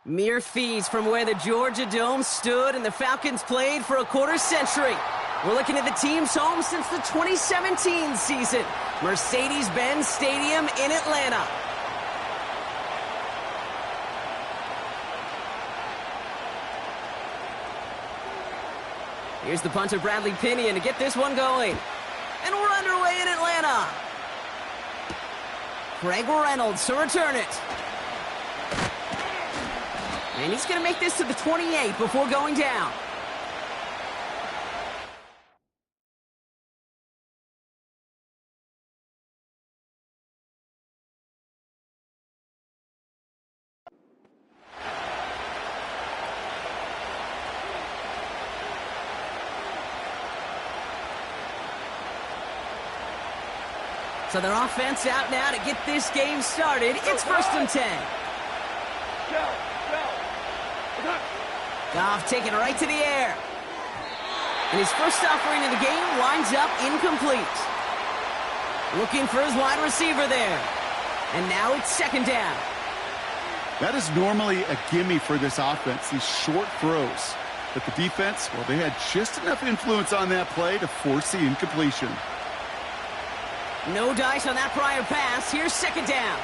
Mere feet from where the Georgia Dome stood and the Falcons played for a quarter century. We're looking at the team's home since the 2017 season, Mercedes-Benz Stadium in Atlanta. Here's the punter, Bradley Pinion, to get this one going. And we're underway in Atlanta. Craig Reynolds to return it. And he's going to make this to the 28 before going down. So their offense out now to get this game started. It's 1st and 10. Goff taking it right to the air. And his first offering of the game winds up incomplete. Looking for his wide receiver there. And now it's 2nd down. That is normally a gimme for this offense, these short throws. But the defense, well, they had just enough influence on that play to force the incompletion. No dice on that prior pass. Here's 2nd down.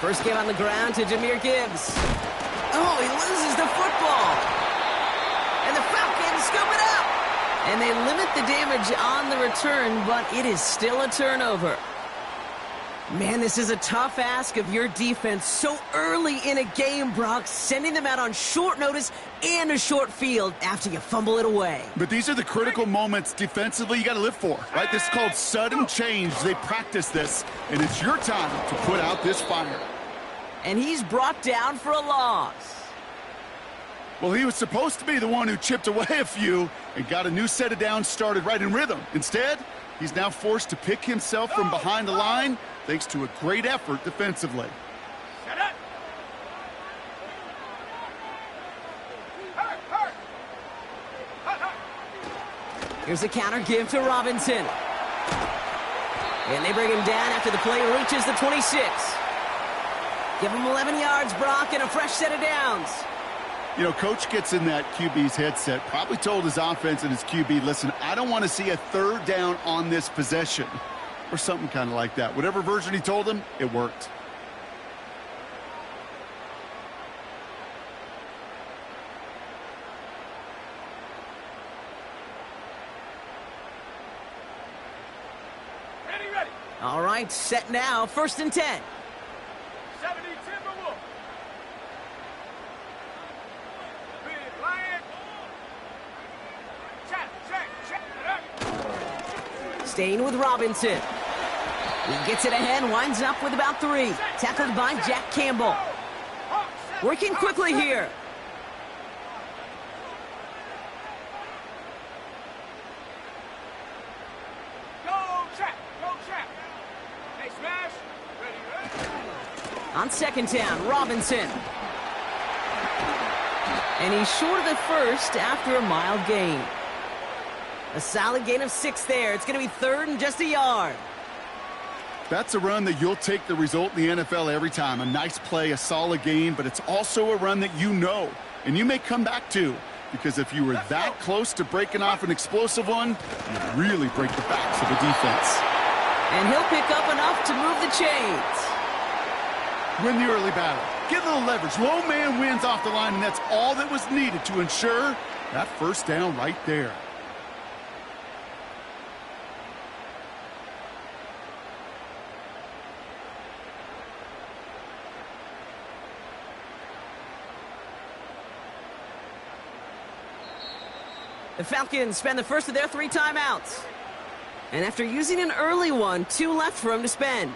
First game on the ground to Jahmyr Gibbs. Oh, he loses the football. And the Falcons scoop it up. And they limit the damage on the return, but it is still a turnover. Man, this is a tough ask of your defense so early in a game, Brock, sending them out on short notice and a short field after you fumble it away. But these are the critical moments defensively you got to live for, right? This is called sudden change. They practice this, and it's your time to put out this fire. And he's brought down for a loss. Well, he was supposed to be the one who chipped away a few and got a new set of downs started right in rhythm. Instead, he's now forced to pick himself from behind the line thanks to a great effort defensively. Here's a counter give to Robinson. And they bring him down after the play reaches the 26. Give him 11 yards, Brock, and a fresh set of downs. You know, Coach gets in that QB's headset, probably told his offense and his QB, listen, I don't want to see a 3rd down on this possession. Or something kind of like that. Whatever version he told him, it worked. Ready. All right, set now. 1st and 10. 70 Timberwolves. Big Lion. Check. Staying with Robinson. He gets it ahead, winds up with about 3. Tackled by Jack Campbell. Working quickly here. Go check. Hey, smash. Ready. On 2nd down, Robinson. And he's short of the first after a mild gain. A solid gain of 6 there. It's going to be 3rd and just a yard. That's a run that you'll take the result in the NFL every time. A nice play, a solid gain, but it's also a run that you know and you may come back to, because if you were that close to breaking off an explosive one, you really break the backs of the defense. And he'll pick up enough to move the chains. Win the early battle. Get a little leverage. Low man wins off the line, and that's all that was needed to ensure that 1st down right there. The Falcons spend the first of their 3 timeouts. And after using an early one, 2 left for him to spend.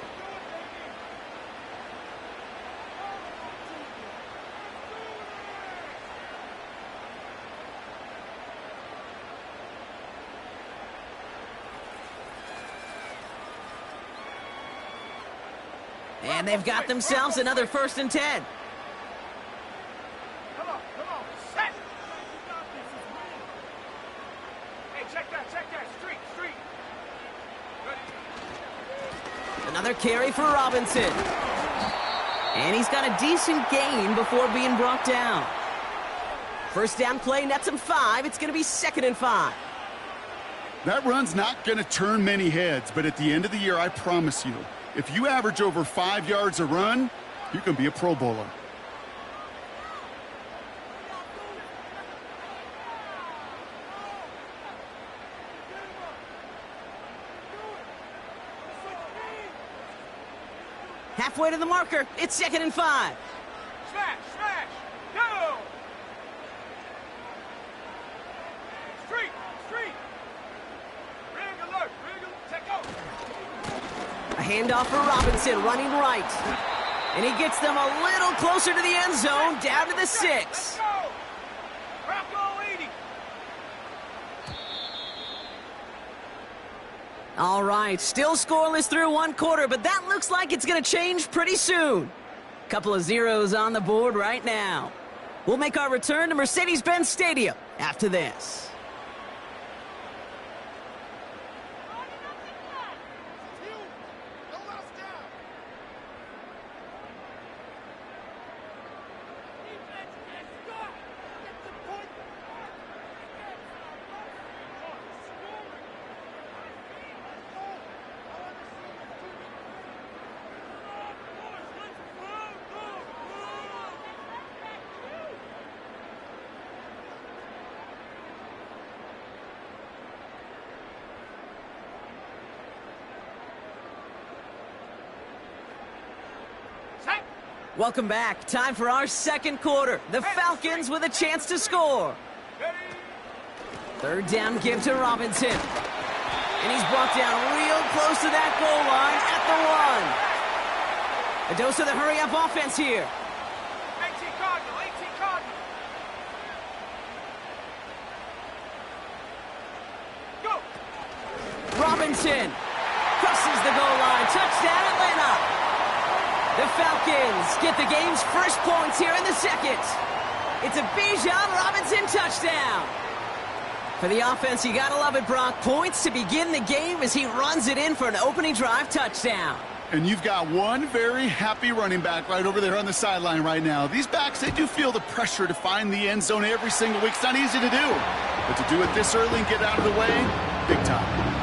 And they've got themselves another 1st and 10. Come on. Set. Hey, check that. Street. Another carry for Robinson. And he's got a decent gain before being brought down. First down play nets him 5. It's going to be 2nd and 5. That run's not going to turn many heads, but at the end of the year, I promise you, if you average over 5 yards a run, you can be a Pro Bowler. Halfway to the marker. It's 2nd and 5. Smash, smash, go! Street, street! Ring alert, take out! A handoff for Robinson, running right. And he gets them a little closer to the end zone, down to the 6. Let's go! Bronco 80! All right, still scoreless through 1 quarter, but that looks like it's going to change pretty soon. Couple of zeros on the board right now. We'll make our return to Mercedes-Benz Stadium after this. Welcome back. Time for our 2nd quarter. The Falcons with a chance to score. 3rd down give to Robinson. And he's brought down real close to that goal line at the 1. A dose of the hurry-up offense here. 18 Cardinal, 18 Cardinal. Go! Robinson crosses the goal line. Touchdown, Atlanta. The Falcons get the game's first points here in the 2nd. It's a Bijan Robinson touchdown. For the offense, you gotta love it, Brock. Points to begin the game as he runs it in for an opening drive touchdown. And you've got one very happy running back right over there on the sideline right now. These backs, they do feel the pressure to find the end zone every single week. It's not easy to do. But to do it this early and get out of the way, big time.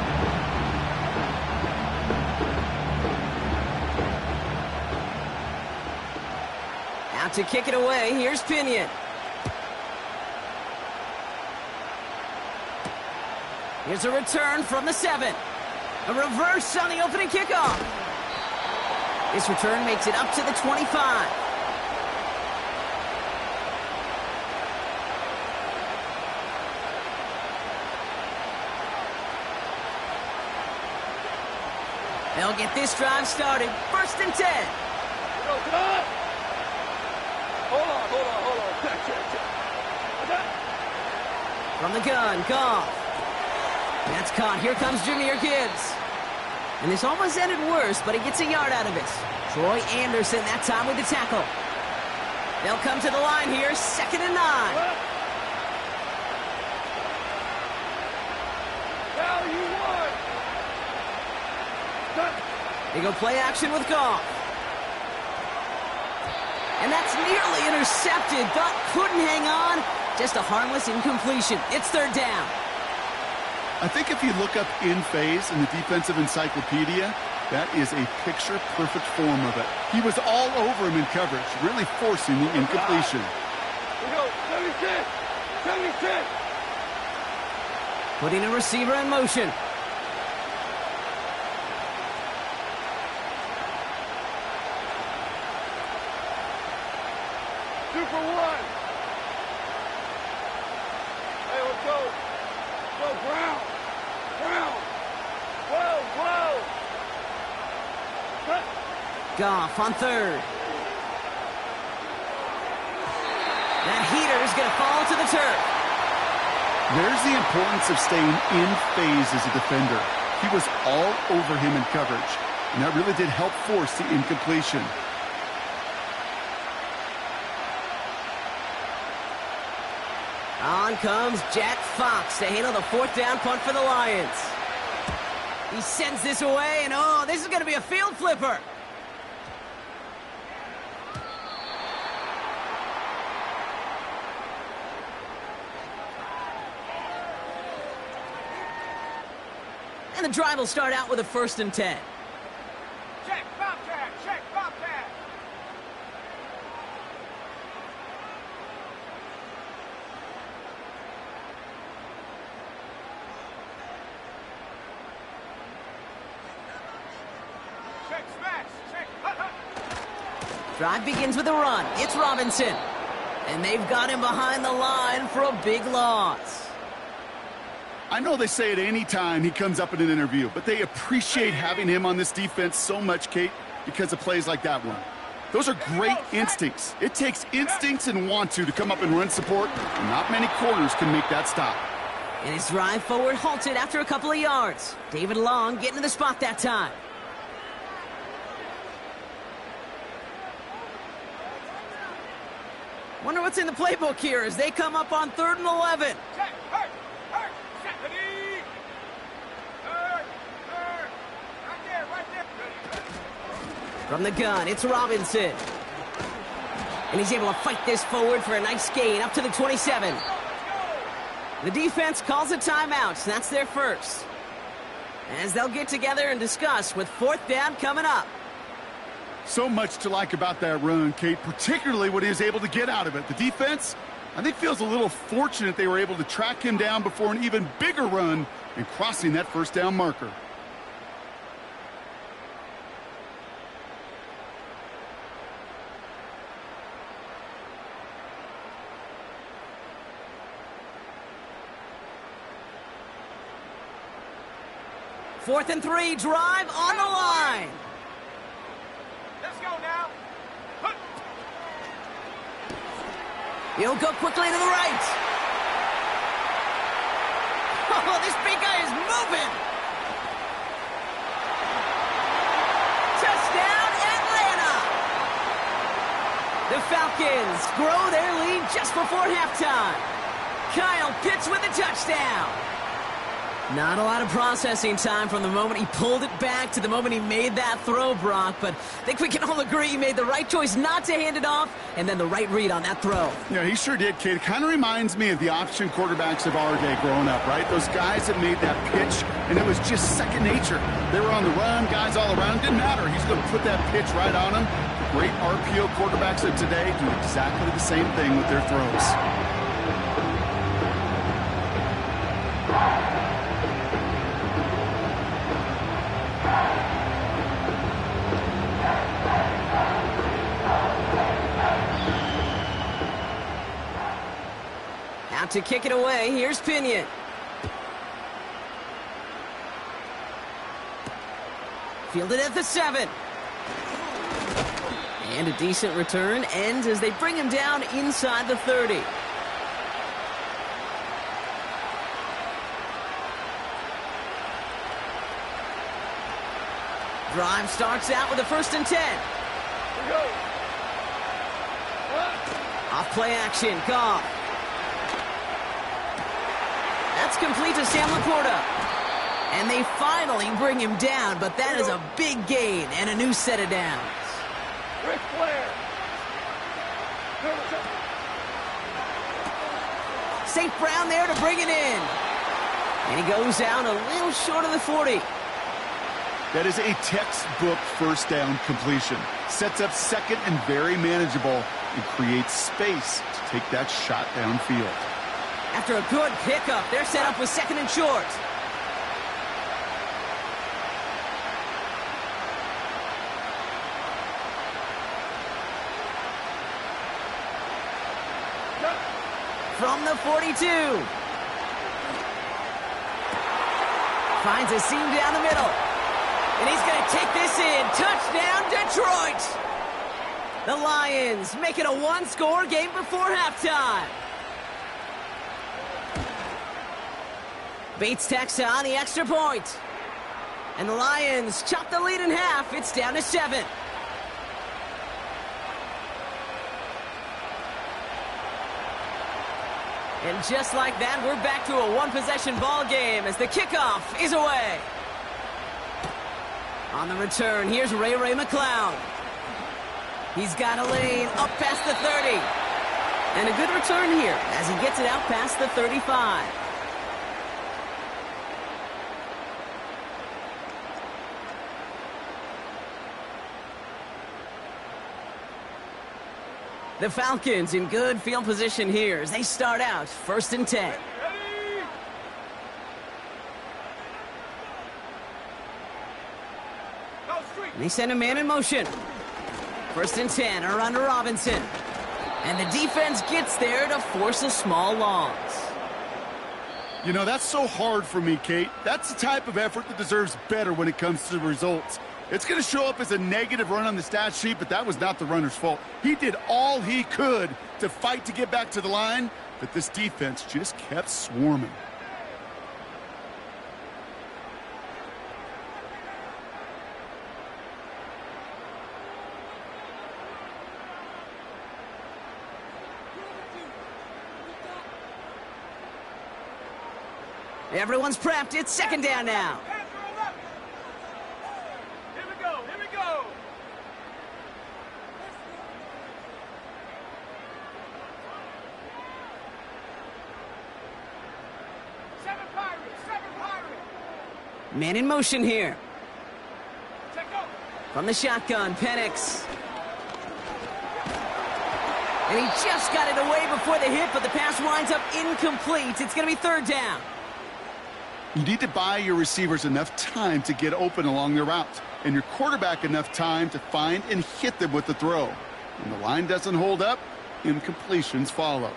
To kick it away, here's Pinion. Here's a return from the 7. A reverse on the opening kickoff. This return makes it up to the 25. They'll get this drive started. 1st and 10. Hold on. From the gun, Goff. That's caught. Here comes Jahmyr Gibbs. And this almost ended worse, but he gets a yard out of it. Troy Anderson that time with the tackle. They'll come to the line here, 2nd and 9. Now you won! They go play action with Goff. And that's nearly intercepted, but couldn't hang on. Just a harmless incompletion. It's 3rd down. I think if you look up in phase in the defensive encyclopedia, that is a picture-perfect form of it. He was all over him in coverage, really forcing the incompletion. We go, 76, 76. Putting a receiver in motion. Super 1. Hey, let's go. Go, Brown. Whoa. Goff on 3rd. That heater is going to fall to the turf. There's the importance of staying in phase as a defender. He was all over him in coverage, and that really did help force the incompletion. On comes Jack Fox to handle the 4th down punt for the Lions. He sends this away, and oh, this is going to be a field flipper. And the drive will start out with a 1st and 10. Check, Bobcat, check, Bobcat. Check, smash, check, hut, hut. Drive begins with a run. It's Robinson. And they've got him behind the line for a big loss. I know they say it any time he comes up in an interview, but they appreciate having him on this defense so much, Kate, because of plays like that one. Those are great instincts. It takes instincts and want to come up and run support, and not many corners can make that stop. And his drive forward halted after a couple of yards. David Long getting to the spot that time. Wonder what's in the playbook here as they come up on 3rd and 11. Check, hurt, hurt, Stephanie. Hurt, right there. From the gun, it's Robinson. And he's able to fight this forward for a nice gain up to the 27. The defense calls a timeout, so that's their first. As they'll get together and discuss with 4th down coming up. So much to like about that run, Kate, particularly what he was able to get out of it. The defense, I think, feels a little fortunate they were able to track him down before an even bigger run and crossing that 1st down marker. Fourth and 3, drive on the line. Let's go now. Hut. He'll go quickly to the right. Oh, this big guy is moving. Touchdown, Atlanta. The Falcons grow their lead just before halftime. Kyle Pitts with a touchdown. Not a lot of processing time from the moment he pulled it back to the moment he made that throw, Brock, but I think we can all agree he made the right choice not to hand it off and then the right read on that throw. Yeah, he sure did, Kate. It kind of reminds me of the option quarterbacks of our day growing up, right? Those guys that made that pitch, and it was just second nature. They were on the run, guys all around. Didn't matter. He's going to put that pitch right on them. The great RPO quarterbacks of today do exactly the same thing with their throws. Out to kick it away, here's Pinion. Fielded at the 7. And a decent return ends as they bring him down inside the 30. Drive starts out with a 1st and 10. Here we go. Off play action, Goff. That's complete to Sam Laporta. And they finally bring him down, but that is a big gain and a new set of downs. Ric Flair. St. Brown there to bring it in. And he goes out a little short of the 40. That is a textbook 1st down completion. Sets up 2nd and very manageable and creates space to take that shot downfield. After a good pickup, they're set up with 2nd and short. From the 42. Finds a seam down the middle. And he's going to take this in. Touchdown, Detroit! The Lions make it a 1-score game before halftime. Bates tacks on the extra point. And the Lions chop the lead in half. It's down to 7. And just like that, we're back to a one-possession ball game as the kickoff is away. On the return, here's Ray McCloud. He's got a lane up past the 30. And a good return here as he gets it out past the 35. The Falcons in good field position here as they start out 1st and 10. And they send a man in motion. 1st and 10, around to Robinson. And the defense gets there to force a small loss. You know, that's so hard for me, Kate. That's the type of effort that deserves better when it comes to the results. It's going to show up as a negative run on the stat sheet, but that was not the runner's fault. He did all he could to fight to get back to the line, but this defense just kept swarming. Everyone's prepped. It's 2nd down now. Here we go. Here we go. Seven Pirates. Man in motion here. Check up. From the shotgun, Penix. And he just got it away before the hit, but the pass winds up incomplete. It's going to be 3rd down. You need to buy your receivers enough time to get open along their route, and your quarterback enough time to find and hit them with the throw. When the line doesn't hold up, incompletions follow.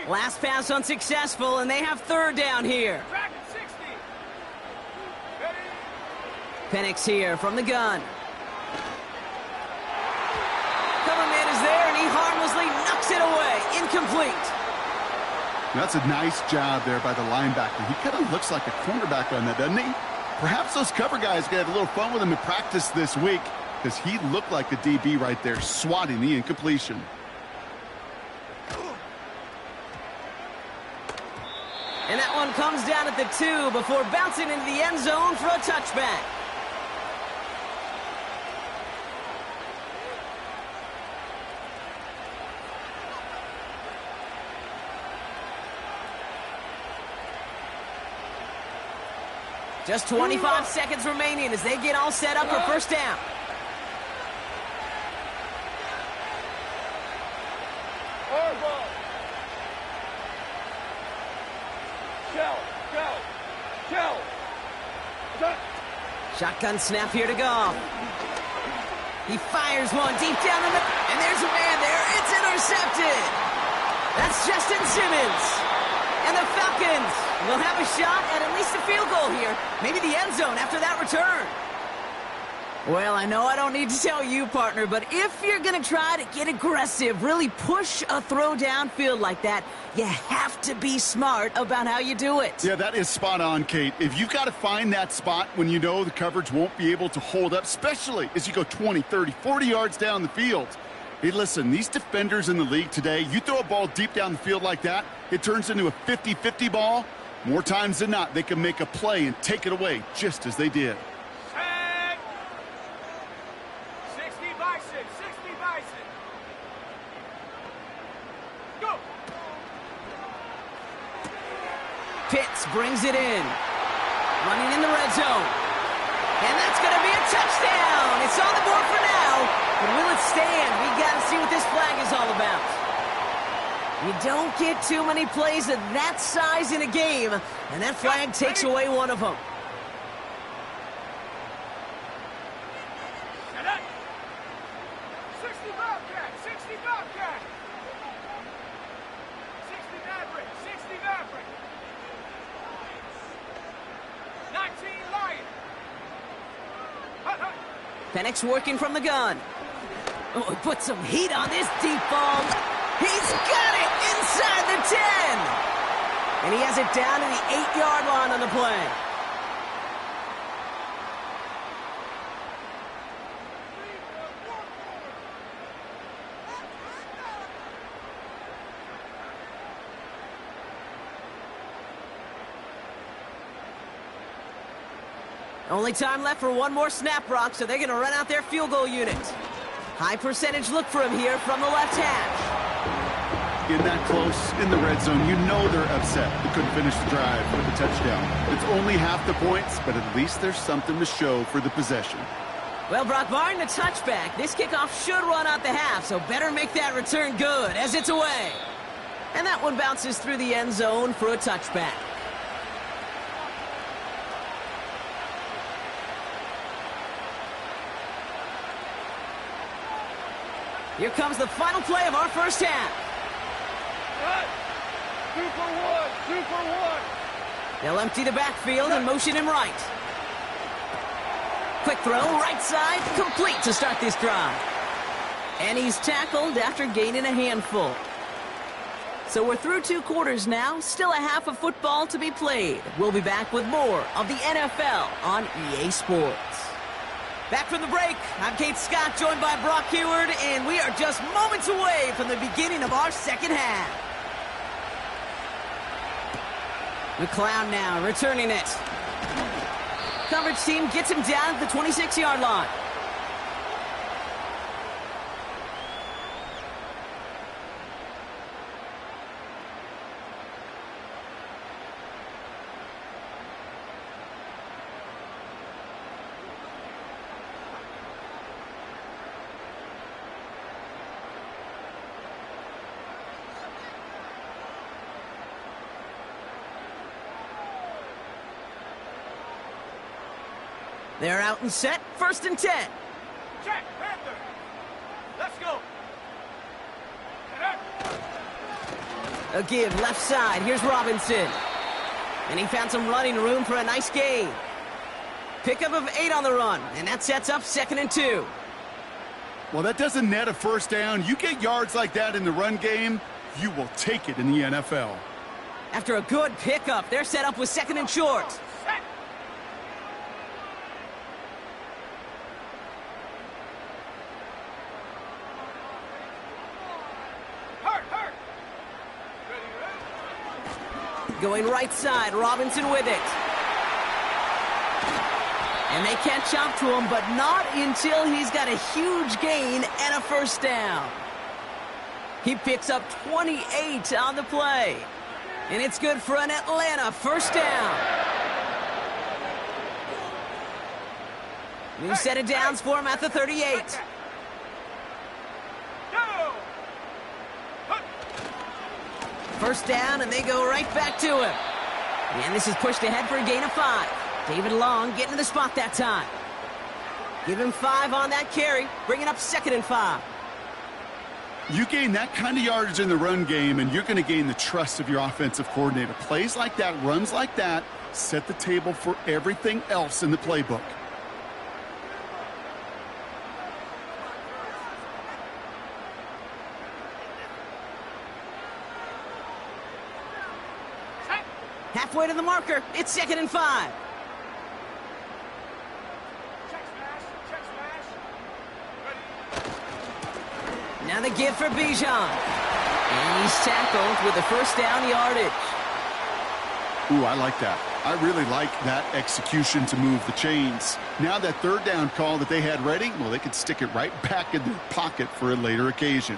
Last pass unsuccessful, and they have 3rd down here. Track at 60. Ready? Penix here from the gun. Cover man is there, and he harmlessly knocks it away. Incomplete. That's a nice job there by the linebacker. He kind of looks like a cornerback on that, doesn't he? Perhaps those cover guys can have a little fun with him in practice this week, because he looked like a DB right there, swatting the incompletion. And that one comes down at the 2 before bouncing into the end zone for a touchback. Just 25 seconds remaining as they get all set up for 1st down. Shotgun snap here to go. He fires one deep down the middle, and there's a man there. It's intercepted. That's Justin Simmons. And the Falcons will have a shot at least a field goal here. Maybe the end zone after that return. Well, I know I don't need to tell you, partner, but if you're going to try to get aggressive, really push a throw downfield like that, you have to be smart about how you do it. Yeah, that is spot on, Kate. If you've got to find that spot when you know the coverage won't be able to hold up, especially as you go 20, 30, 40 yards down the field. Hey, listen, these defenders in the league today, you throw a ball deep down the field like that, it turns into a 50-50 ball. More times than not, they can make a play and take it away just as they did. 60 Bison. Go. Pitts brings it in. Running in the red zone. And that's going to be a touchdown. It's on the board for now. But will it stand? We got to see what this flag is all about. You don't get too many plays of that size in a game, and that flag takes away one of them. Penix working from the gun. Oh, he put some heat on this deep ball. He's got it inside the 10. And he has it down to the 8-yard line on the play. Only time left for one more snap, Brock, so they're going to run out their field goal unit. High percentage look for him here from the left hash. In that close, in the red zone, you know they're upset. They couldn't finish the drive with a touchdown. It's only half the points, but at least there's something to show for the possession. Well, Brock, barring the touchback, this kickoff should run out the half, so better make that return good as it's away. And that one bounces through the end zone for a touchback. Here comes the final play of our first half. Cut. 2 for 1. 2 for 1. They'll empty the backfield and motion him right. Quick throw, right side, complete to start this drive. And he's tackled after gaining a handful. So we're through 2 quarters now, still a half of football to be played. We'll be back with more of the NFL on EA Sports. Back from the break, I'm Kate Scott, joined by Brock Heward, and we are just moments away from the beginning of our second half. McLeod now returning it. Coverage team gets him down at the 26-yard line. They're out and set, 1st and 10. Check, Panther. Let's go. A give left side, here's Robinson. And he found some running room for a nice gain. Pickup of 8 on the run, and that sets up 2nd and 2. Well, that doesn't net a first down. You get yards like that in the run game, you will take it in the NFL. After a good pickup, they're set up with 2nd and short. Set. Hurt. Ready. Going right side, Robinson with it. And they catch up to him, but not until he's got a huge gain and a first down. He picks up 28 on the play. And it's good for an Atlanta first down. New set of downs for him at the 38. First down, and they go right back to him. And this is pushed ahead for a gain of 5. David Long getting to the spot that time. Give him 5 on that carry, bringing up 2nd and 5. You gain that kind of yardage in the run game, and you're going to gain the trust of your offensive coordinator. Plays like that, runs like that, set the table for everything else in the playbook. Halfway to the marker, it's 2nd and 5. Check smash. Ready. Now the give for Bijan. And he's tackled with the first down yardage. Ooh, I like that. I really like that execution to move the chains. Now that 3rd down call that they had ready, well, they could stick it right back in their pocket for a later occasion.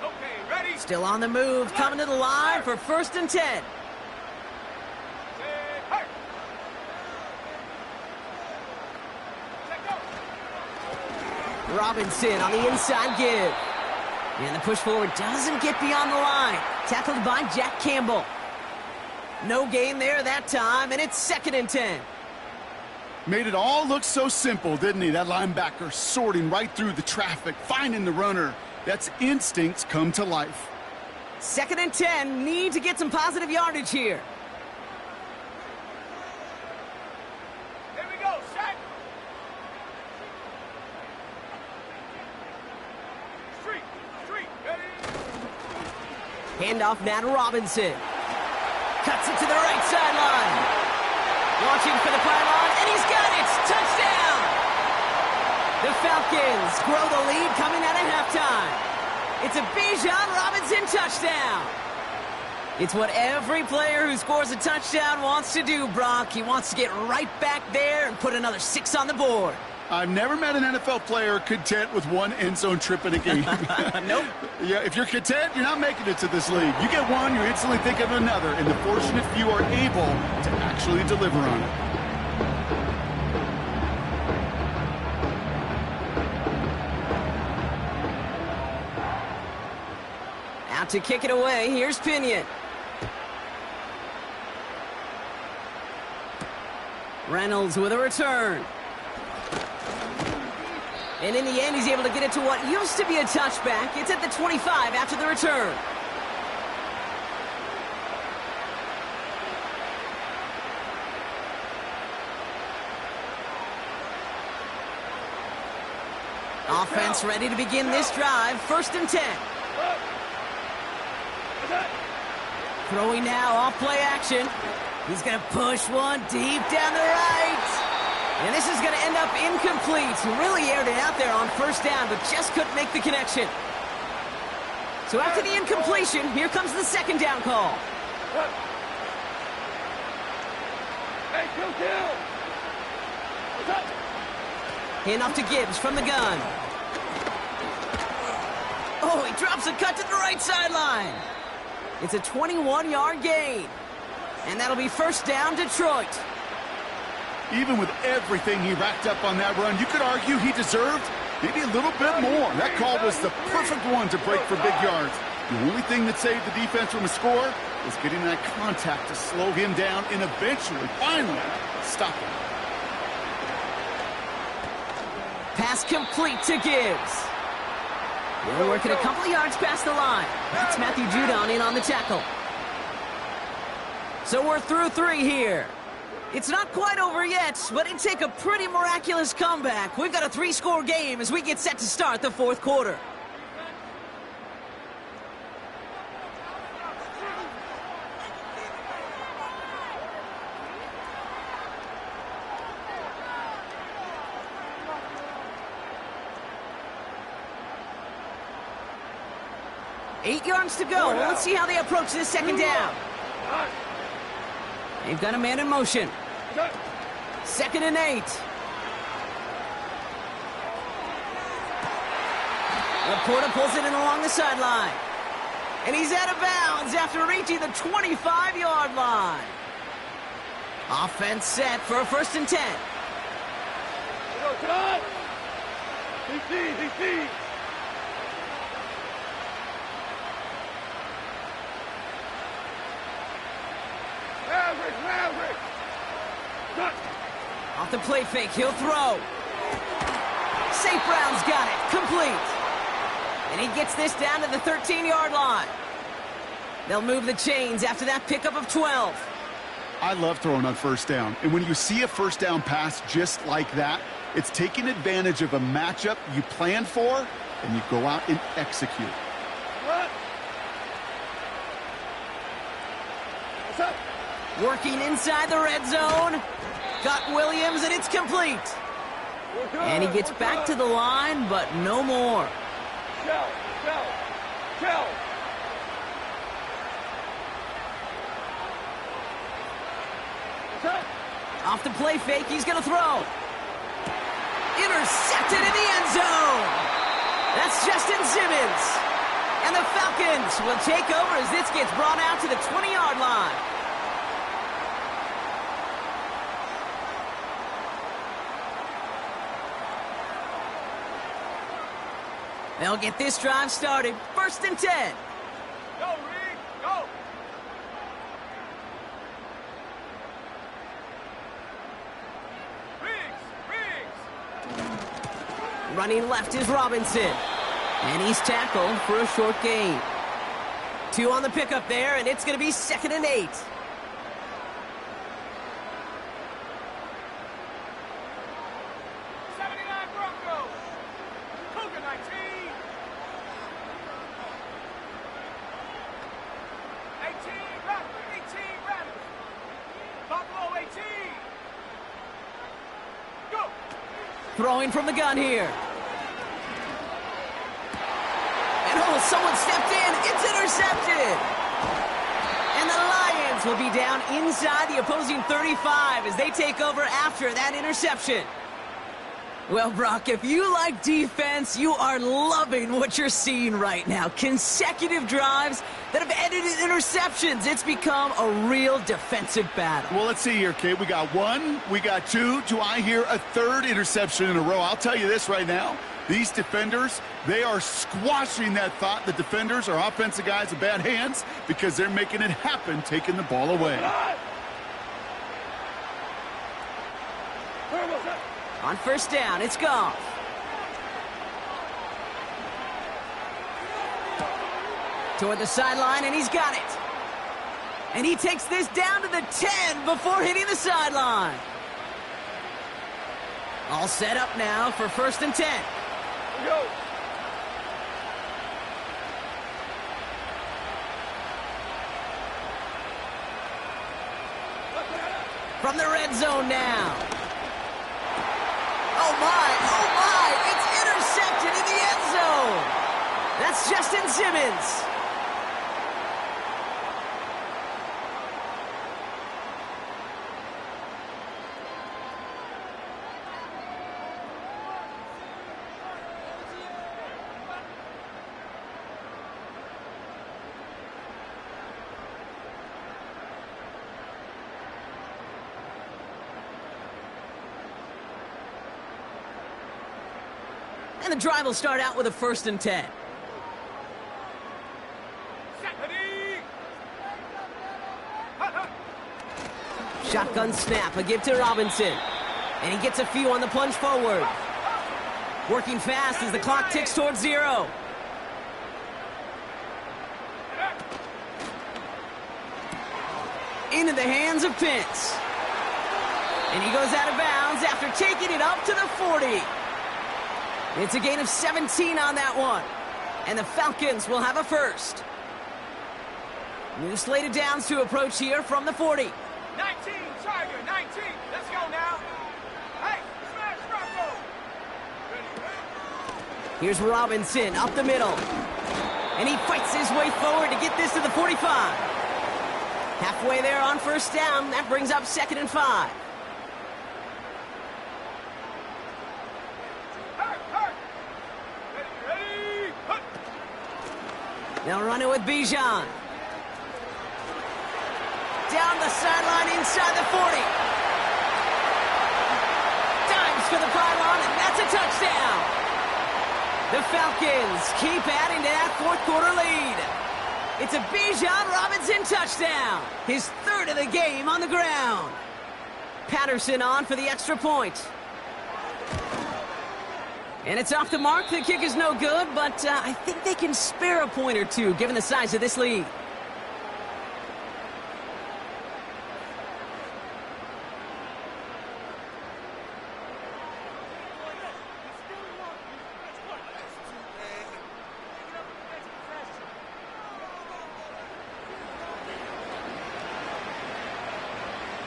Okay, ready. Still on the move, coming to the line for 1st and 10. Robinson on the inside give. And the push forward doesn't get beyond the line. Tackled by Jack Campbell. No gain there that time, and it's 2nd and 10. Made it all look so simple, didn't he? That linebacker sorting right through the traffic, finding the runner. That's instincts come to life. 2nd and 10, need to get some positive yardage here. Here we go, set. Street, ready. Handoff now to Robinson. Cuts it to the right sideline. Launching for the pylon, and he's got it! Touchdown! The Falcons grow the lead coming out of halftime. It's a Bijan Robinson touchdown. It's what every player who scores a touchdown wants to do, Brock. He wants to get right back there and put another 6 on the board. I've never met an NFL player content with one end zone trip in a game. Nope. Yeah, if you're content, you're not making it to this league. You get one, you instantly think of another, and the fortunate few are able to actually deliver on it. Out to kick it away, here's Pinion. Reynolds with a return. And in the end, he's able to get it to what used to be a touchback. It's at the 25 after the return. Offense ready to begin this drive. 1st and 10. Throwing now off play action. He's going to push one deep down the right. And this is going to end up incomplete. Really aired it out there on 1st down, but just couldn't make the connection. So after the incompletion, here comes the 2nd down call. Hey, kill. Hand off to Gibbs from the gun. Oh, he drops a cut to the right sideline. It's a 21-yard gain. And that'll be 1st down, Detroit. Even with everything he racked up on that run, you could argue he deserved maybe a little bit more. That call was the perfect one to break for big yards. The only thing that saved the defense from a score was getting that contact to slow him down and eventually, finally, stop him. Pass complete to Gibbs. They're working a couple of yards past the line. That's Matthew Judon in on the tackle. So we're through 3 here. It's not quite over yet, but it'd take a pretty miraculous comeback. We've got a 3-score game as we get set to start the 4th quarter. Eight yards to go. Let's see how they approach this 2nd down. They've got a man in motion. 2nd and 8. Laporta pulls it in along the sideline. And he's out of bounds after reaching the 25-yard line. Offense set for a 1st and 10. DC. Off the play fake, he'll throw. St. Brown's got it, complete. And he gets this down to the 13-yard line. They'll move the chains after that pickup of 12. I love throwing on 1st down. And when you see a 1st down pass just like that, it's taking advantage of a matchup you planned for, and you go out and execute. Working inside the red zone. Got Williams, and it's complete. And he gets back to the line, but no more. Off the play fake, he's going to throw. Intercepted in the end zone. That's Justin Simmons. And the Falcons will take over as this gets brought out to the 20-yard line. They'll get this drive started. 1st and 10. Go, Reed, go! Riggs! Running left is Robinson. And he's tackled for a short gain. 2 on the pickup there, and it's going to be 2nd and 8. Throwing from the gun here. And Oh, someone stepped in. It's intercepted. And the Lions will be down inside the opposing 35 as they take over after that interception. Well, Brock, if you like defense, you are loving what you're seeing right now. Consecutive drives that have ended in interceptions. It's become a real defensive battle. Well, let's see here, Kate. We got one, we got two. Do I hear a third interception in a row? I'll tell you this right now. These defenders, they are squashing that thought. The defenders are offensive guys with bad hands because they're making it happen, taking the ball away. On first down, it's Goff. Toward the sideline, and he's got it. And he takes this down to the 10 before hitting the sideline. All set up now for first and 10. Go. From the red zone now. Oh my, it's intercepted in the end zone. That's Justin Simmons. And the drive will start out with a first and 10. Shotgun snap, a give to Robinson. And he gets a few on the plunge forward. Working fast as the clock ticks towards 0. Into the hands of Pitts. And he goes out of bounds after taking it up to the 40. It's a gain of 17 on that one. And the Falcons will have a first. New slate of downs to approach here from the 40. 19, Tiger, 19. Let's go now. Hey, smash Rocco. Here's Robinson up the middle. And he fights his way forward to get this to the 45. Halfway there on first down. That brings up second and 5. They'll run it with Bijan. Down the sideline inside the 40. Dimes for the pylon, and that's a touchdown. The Falcons keep adding to that fourth quarter lead. It's a Bijan Robinson touchdown. His third of the game on the ground. Patterson on for the extra point. And it's off the mark. The kick is no good, but I think they can spare a point or two given the size of this lead.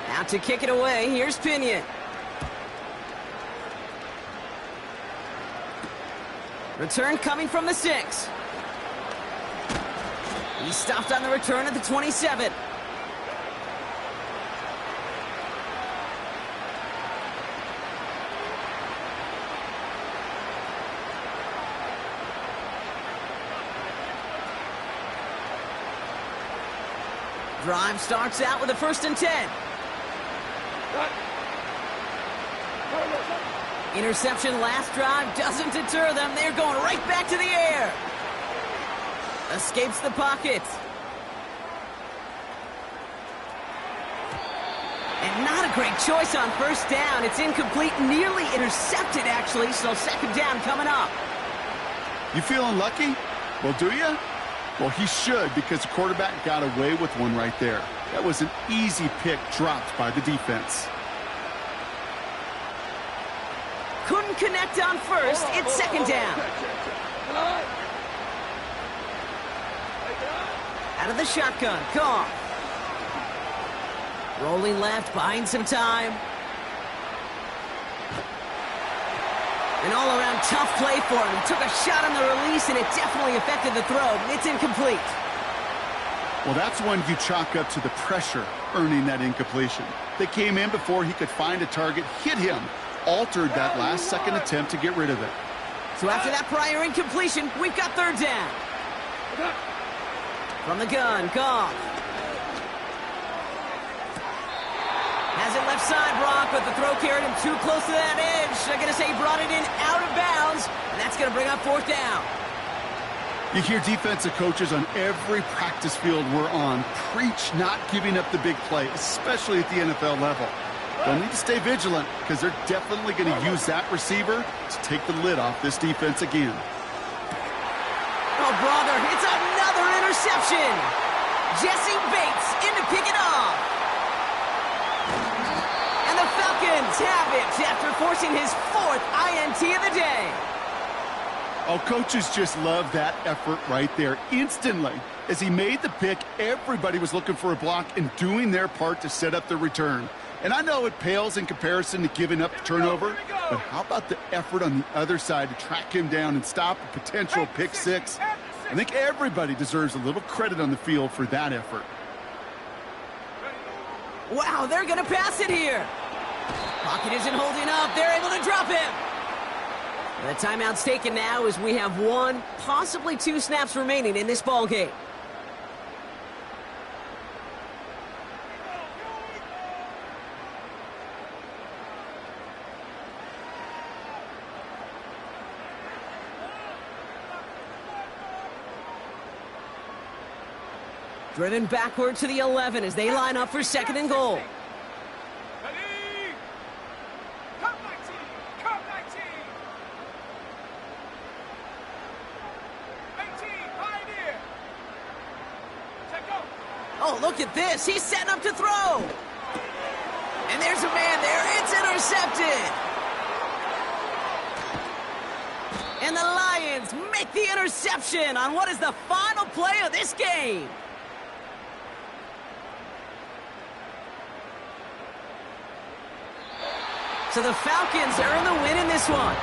Out to kick it away. Here's Pinion. Return coming from the 6. He stopped on the return at the 27. Drive starts out with a first and 10. Interception last drive doesn't deter them. They're going right back to the air. Escapes the pocket. And not a great choice on first down. It's incomplete, nearly intercepted actually, so second down coming up. You feeling lucky? Well, do you? Well, he should, because the quarterback got away with one right there. That was an easy pick dropped by the defense. Couldn't connect on first. It's second down. Out of the shotgun. Goff. Rolling left, buying some time. An all-around tough play for him. He took a shot on the release, and it definitely affected the throw. It's incomplete. Well, that's one you chalk up to the pressure earning that incompletion. They came in before he could find a target, hit him, altered that last-second attempt to get rid of it. So after that prior incompletion, we've got third down. From the gun, Goff. Has it left side, Brock, but the throw carried him too close to that edge. I'm going to say he brought it in out of bounds, and that's going to bring up fourth down. You hear defensive coaches on every practice field we're on preach not giving up the big play, especially at the NFL level. They'll need to stay vigilant because they're definitely going to use that receiver to take the lid off this defense again. Oh, brother, it's another interception. Jesse Bates in to pick it off. And the Falcons have it after forcing his fourth INT of the day. Oh, coaches just love that effort right there. Instantly, as he made the pick, everybody was looking for a block and doing their part to set up the return. And I know it pales in comparison to giving up the turnover, but how about the effort on the other side to track him down and stop a potential pick six? I think everybody deserves a little credit on the field for that effort. Wow, they're going to pass it here. Pocket isn't holding up. They're able to drop him. The timeout's taken now as we have one, possibly two snaps remaining in this ball game. Driven backward to the 11 as they line up for second and goal. Oh, look at this. He's setting up to throw. And there's a man there. It's intercepted. And the Lions make the interception on what is the final play of this game. So the Falcons earn the win in this one.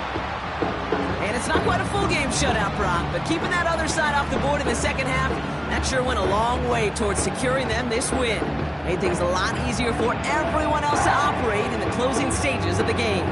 And it's not quite a full game shutout, Brock, but keeping that other side off the board in the second half, that sure went a long way towards securing them this win. Made things a lot easier for everyone else to operate in the closing stages of the game.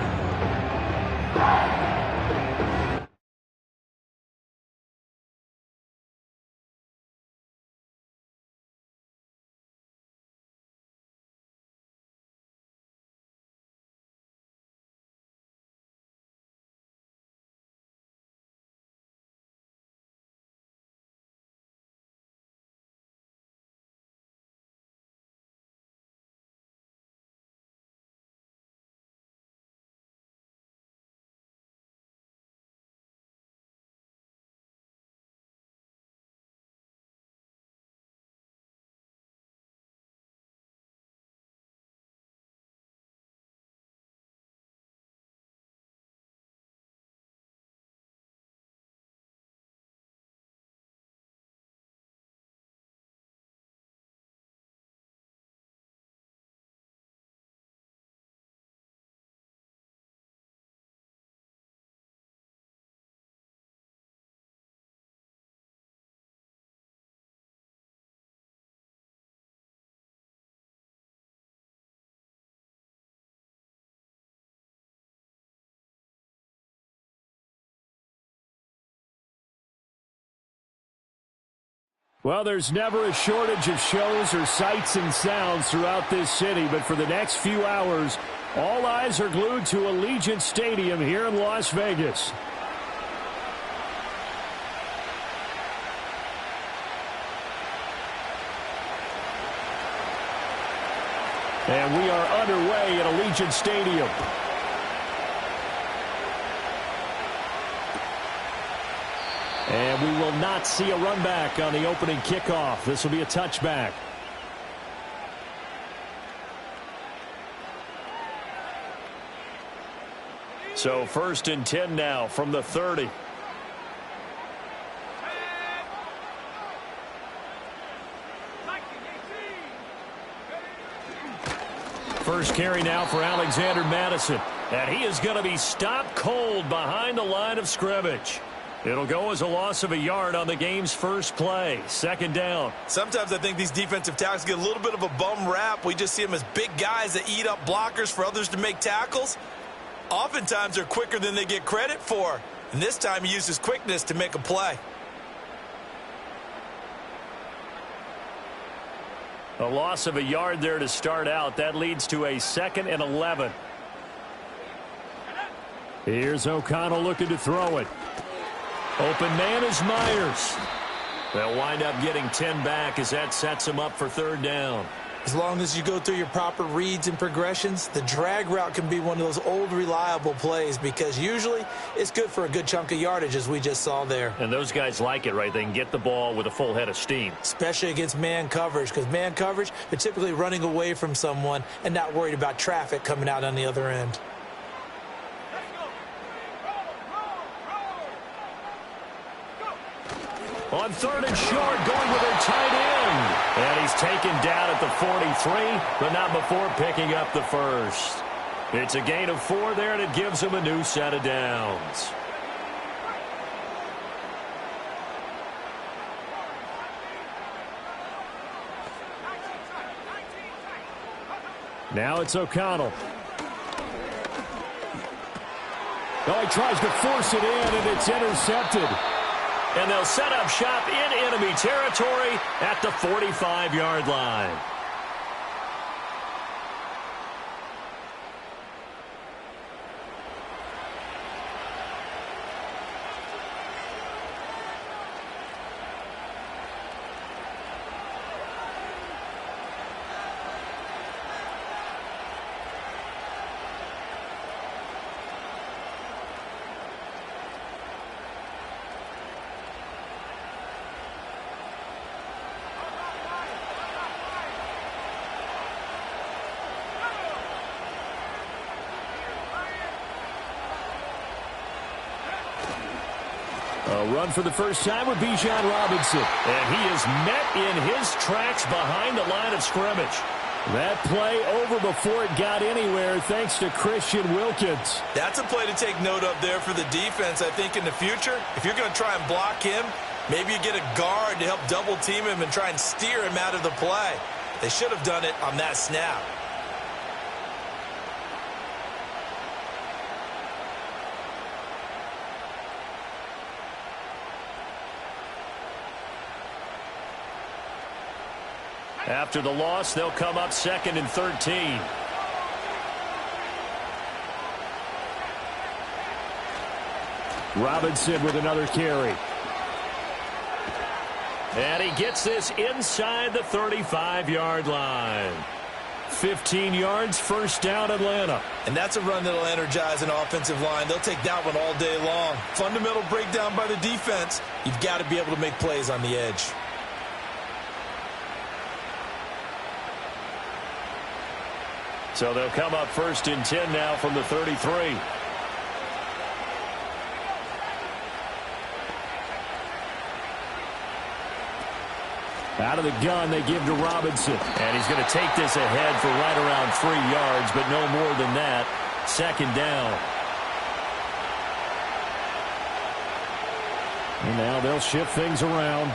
Well, there's never a shortage of shows or sights and sounds throughout this city, but for the next few hours, all eyes are glued to Allegiant Stadium here in Las Vegas. And we are underway at Allegiant Stadium. And we will not see a run back on the opening kickoff. This will be a touchback. So 1st and 10 now from the 30. First carry now for Alexander Madison. And he is going to be stopped cold behind the line of scrimmage. It'll go as a loss of a yard on the game's first play. Second down. Sometimes I think these defensive tackles get a little bit of a bum rap. We just see them as big guys that eat up blockers for others to make tackles. Oftentimes they're quicker than they get credit for. And this time he uses quickness to make a play. A loss of a yard there to start out. That leads to a 2nd and 11. Here's O'Connell looking to throw it. Open man is Myers. They'll wind up getting 10 back as that sets him up for 3rd down. As long as you go through your proper reads and progressions, the drag route can be one of those old reliable plays because usually it's good for a good chunk of yardage as we just saw there. And those guys like it, right? They can get the ball with a full head of steam. Especially against man coverage because man coverage, they're typically running away from someone and not worried about traffic coming out on the other end. On 3rd and short, going with their tight end. And he's taken down at the 43, but not before picking up the first. It's a gain of 4 there, and it gives him a new set of downs. Now it's O'Connell. Oh, he tries to force it in, and it's intercepted. And they'll set up shop in enemy territory at the 45-yard line. A run for the first time with Bijan Robinson. And he is met in his tracks behind the line of scrimmage. That play over before it got anywhere thanks to Christian Wilkins. That's a play to take note of there for the defense. I think in the future, if you're going to try and block him, maybe you get a guard to help double team him and try and steer him out of the play. They should have done it on that snap. After the loss, they'll come up 2nd and 13. Robinson with another carry. And he gets this inside the 35-yard line. 15 yards, first down, Atlanta. And that's a run that'll energize an offensive line. They'll take that one all day long. Fundamental breakdown by the defense. You've got to be able to make plays on the edge. So they'll come up 1st and 10 now from the 33. Out of the gun, they give to Robinson. And he's going to take this ahead for right around 3 yards, but no more than that. 2nd down. And now they'll shift things around.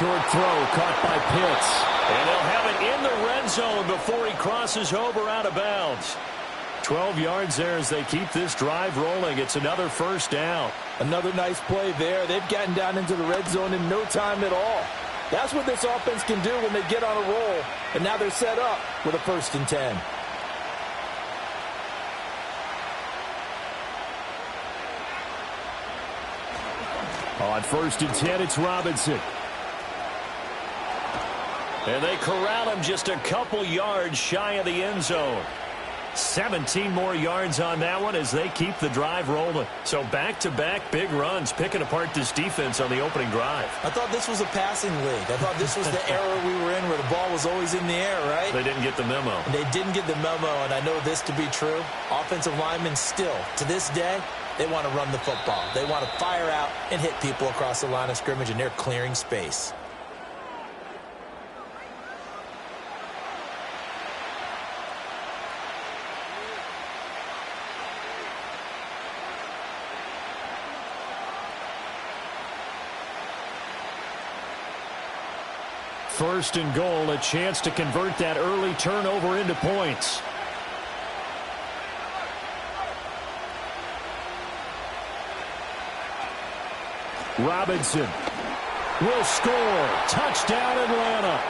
Short throw caught by Pitts. And they'll have it in the red zone before he crosses over out of bounds. 12 yards there as they keep this drive rolling. It's another first down. Another nice play there. They've gotten down into the red zone in no time at all. That's what this offense can do when they get on a roll. And now they're set up with a 1st and 10. On 1st and 10, it's Robinson. And they corral him just a couple yards shy of the end zone. 17 more yards on that one as they keep the drive rolling. So back-to-back big runs, picking apart this defense on the opening drive. I thought this was a passing league. I thought this was the era we were in where the ball was always in the air, right? They didn't get the memo. And they didn't get the memo, and I know this to be true. Offensive linemen still, to this day, they want to run the football. They want to fire out and hit people across the line of scrimmage, and they're clearing space. First and goal, a chance to convert that early turnover into points. Robinson will score. Touchdown, Atlanta.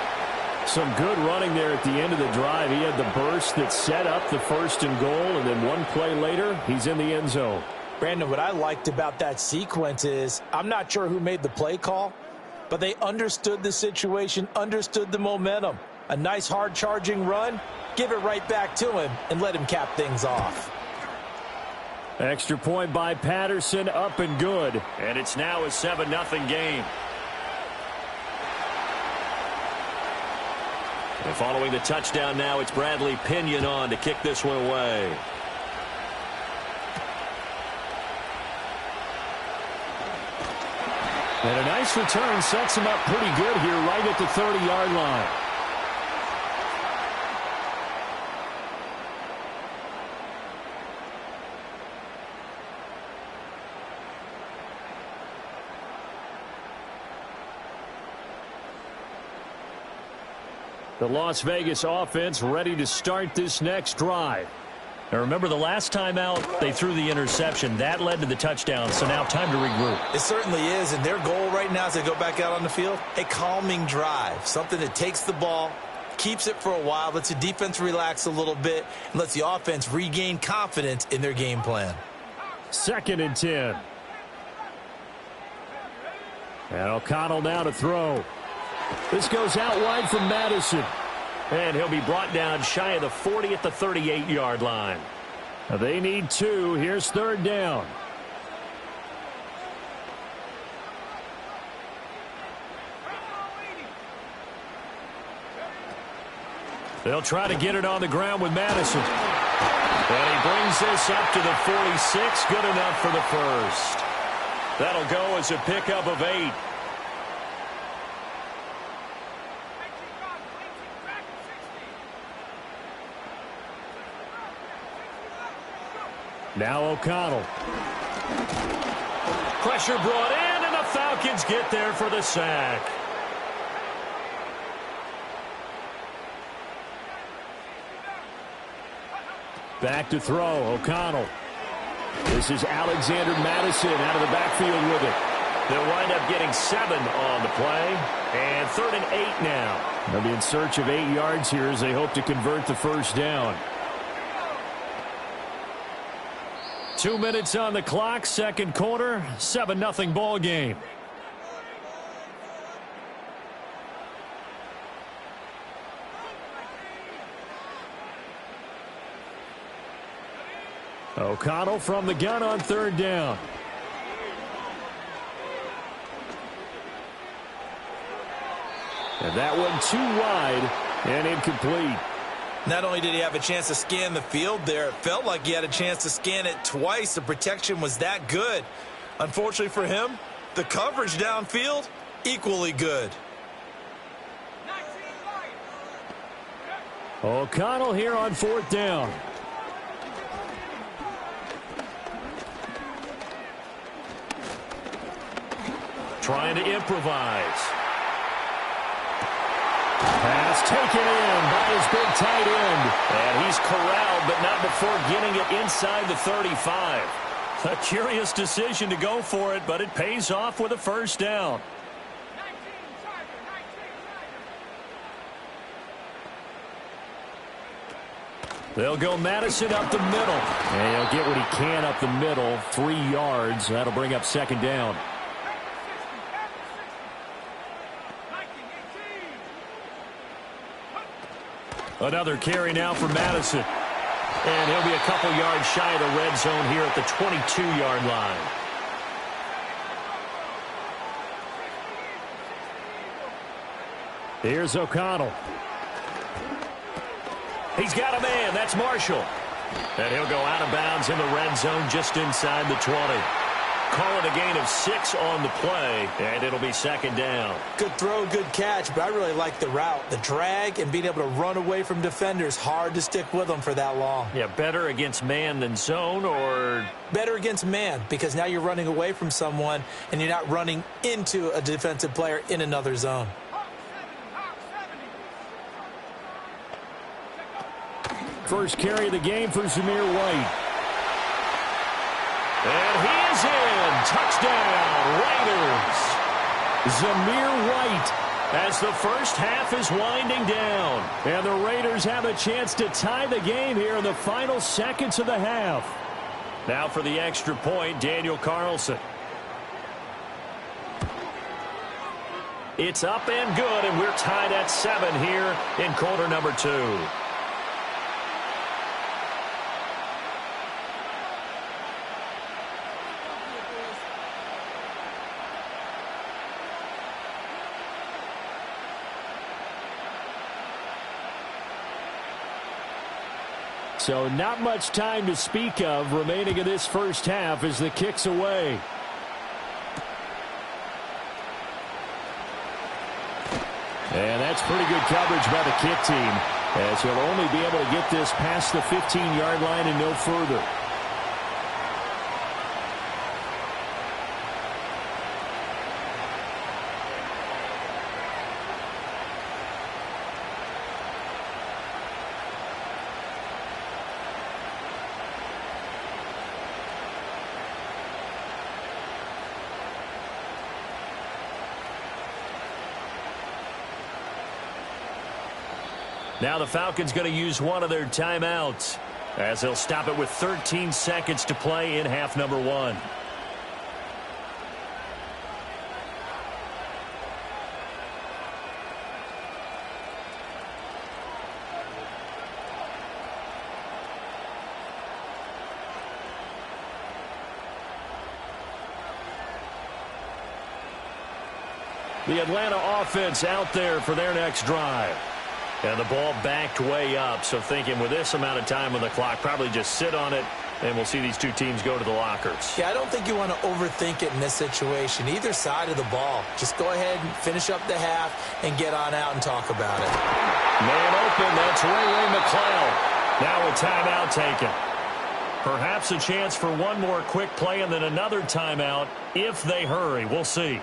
Some good running there at the end of the drive. He had the burst that set up the first and goal, and then one play later, he's in the end zone. Brandon, what I liked about that sequence is I'm not sure who made the play call, but they understood the situation, understood the momentum. A nice hard-charging run, give it right back to him, and let him cap things off. Extra point by Patterson, up and good. And it's now a 7-0 game. And following the touchdown now, it's Bradley Pinion on to kick this one away. And a nice return sets him up pretty good here right at the 30-yard line. The Las Vegas offense ready to start this next drive. Now remember, the last time out, they threw the interception. That led to the touchdown, so now time to regroup. It certainly is, and their goal right now as they go back out on the field, a calming drive, something that takes the ball, keeps it for a while, lets the defense relax a little bit, and lets the offense regain confidence in their game plan. 2nd and 10. And O'Connell now to throw. This goes out wide from Madison. And he'll be brought down shy of the 40 at the 38-yard line. Now they need 2. Here's 3rd down. They'll try to get it on the ground with Madison. And he brings this up to the 46. Good enough for the first. That'll go as a pickup of 8. Now O'Connell. Pressure brought in, and the Falcons get there for the sack. Back to throw, O'Connell. This is Alexander Madison out of the backfield with it. They'll wind up getting 7 on the play. And 3rd and 8 now. They'll be in search of 8 yards here as they hope to convert the first down. 2 minutes on the clock, second quarter, 7-0 ball game. O'Connell from the gun on 3rd down. And that one too wide and incomplete. Not only did he have a chance to scan the field there, it felt like he had a chance to scan it twice. The protection was that good. Unfortunately for him, the coverage downfield, equally good. O'Connell here on 4th down. Trying to improvise. Pass taken in by his big tight end. And he's corralled, but not before getting it inside the 35. A curious decision to go for it, but it pays off with a first down. They'll go Madison up the middle. And he'll get what he can up the middle. 3 yards. That'll bring up 2nd down. Another carry now for Madison. And he'll be a couple yards shy of the red zone here at the 22-yard line. Here's O'Connell. He's got a man. That's Marshall. And he'll go out of bounds in the red zone just inside the 20. Call it a gain of 6 on the play, and it'll be 2nd down. Good throw, good catch, but I really like the route. The drag and being able to run away from defenders, hard to stick with them for that long. Yeah, better against man than zone, or? Better against man, because now you're running away from someone, and you're not running into a defensive player in another zone. first carry of the game for Zamir White. And he is in. Touchdown, Raiders. Zamir White as the first half is winding down. And the Raiders have a chance to tie the game here in the final seconds of the half. Now for the extra point, Daniel Carlson. It's up and good, and we're tied at 7 here in quarter number 2. So not much time to speak of remaining in this first half as the kick's away. And that's pretty good coverage by the kick team, as he'll only be able to get this past the 15-yard line and no further. Now the Falcons going to use one of their timeouts as they'll stop it with 13 seconds to play in half number 1. The Atlanta offense out there for their next drive. And the ball backed way up, so thinking with this amount of time on the clock, probably just sit on it, and we'll see these two teams go to the lockers. Yeah, I don't think you want to overthink it in this situation. Either side of the ball. Just go ahead and finish up the half and get on out and talk about it. Man open, that's Ray McCloud. Now a timeout taken. Perhaps a chance for one more quick play and then another timeout if they hurry. We'll see.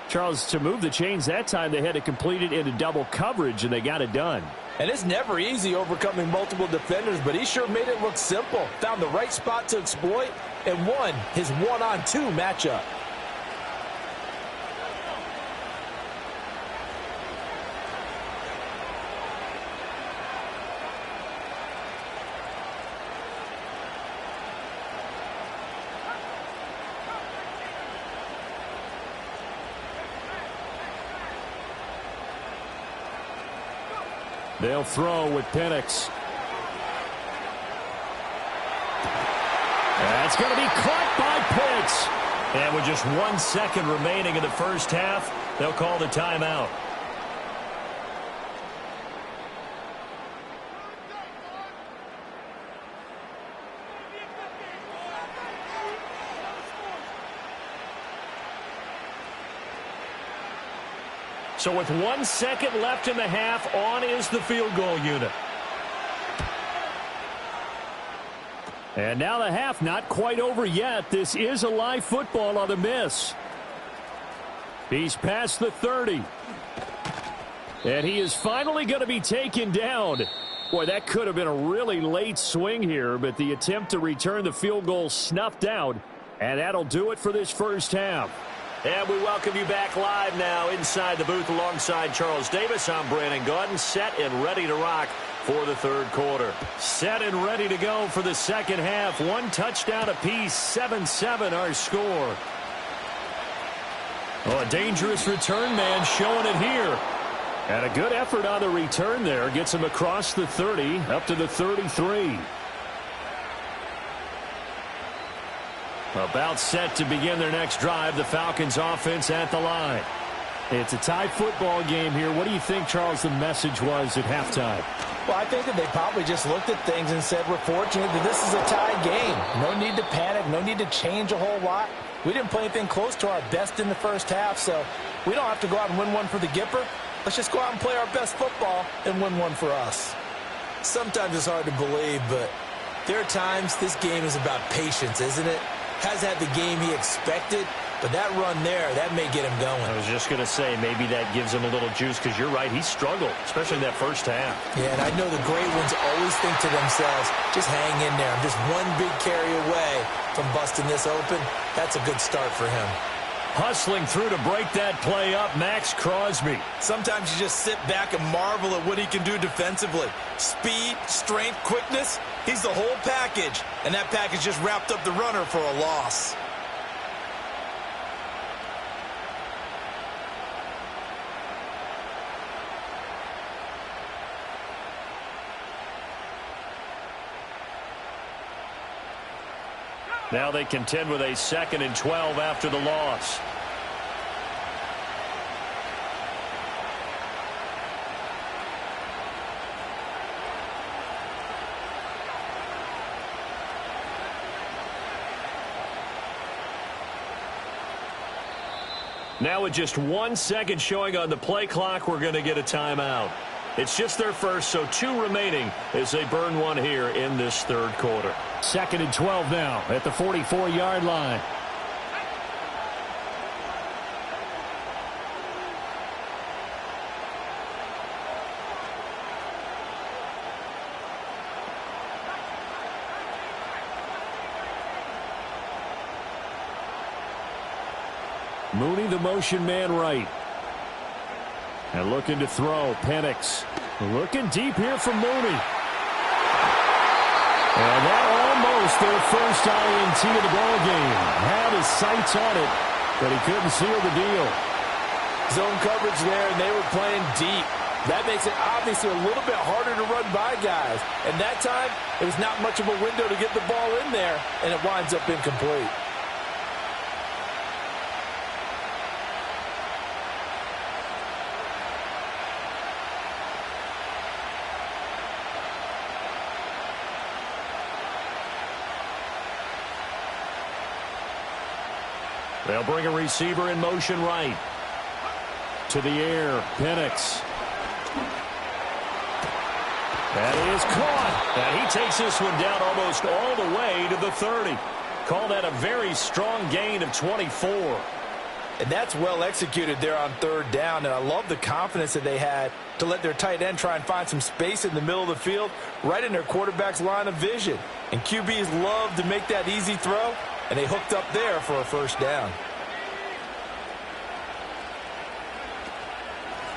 Charles, to move the chains that time, they had to complete it into double coverage, and they got it done. And it's never easy overcoming multiple defenders, but he sure made it look simple. Found the right spot to exploit and won his one-on-two matchup. They'll throw with Penix. That's going to be caught by Pitts. And with just 1 second remaining in the first half, they'll call the timeout. So with 1 second left in the half, on is the field goal unit. And now the half not quite over yet. This is a live football on the miss. He's past the 30. And he is finally going to be taken down. Boy, that could have been a really late swing here, but the attempt to return the field goal snuffed out. And that'll do it for this first half. And we welcome you back live now inside the booth alongside Charles Davis. I'm Brandon Gaudin, set and ready to rock for the third quarter. Set and ready to go for the second half. One touchdown apiece, 7-7 our score. Oh, a dangerous return man showing it here. And a good effort on the return there. Gets him across the 30, up to the 33. About set to begin their next drive. The Falcons offense at the line. It's a tie football game here. What do you think, Charles, the message was at halftime? Well, I think that they probably just looked at things and said, we're fortunate that this is a tie game. No need to panic. No need to change a whole lot. We didn't play anything close to our best in the first half, so we don't have to go out and win one for the Gipper. Let's just go out and play our best football and win one for us. Sometimes it's hard to believe, but there are times this game is about patience, isn't it? Has had the game he expected, but that run there, that may get him going. I was just going to say, maybe that gives him a little juice, because you're right, he struggled, especially in that first half. Yeah, and I know the great ones always think to themselves, just hang in there. I'm just one big carry away from busting this open. That's a good start for him. Hustling through to break that play up, Max Crosby. Sometimes you just sit back and marvel at what he can do defensively. Speed, strength, quickness, he's the whole package. And that package just wrapped up the runner for a loss. Now they contend with a 2nd and 12 after the loss. Now with just 1 second showing on the play clock, we're going to get a timeout. It's just their first, so 2 remaining as they burn one here in this third quarter. 2nd and 12 now at the 44-yard line. Mooney, the motion man right. And looking to throw, Penix. Looking deep here from Mooney. And that almost their first INT of the ball game. Had his sights on it, but he couldn't seal the deal. Zone coverage there, and they were playing deep. That makes it obviously a little bit harder to run by guys. And that time, it was not much of a window to get the ball in there, and it winds up incomplete. They'll bring a receiver in motion right. To the air, Penix. That is caught. And he takes this one down almost all the way to the 30. Call that a very strong gain of 24. And that's well executed there on 3rd down. And I love the confidence that they had to let their tight end try and find some space in the middle of the field, right in their quarterback's line of vision. And QBs love to make that easy throw, and they hooked up there for a 1st down.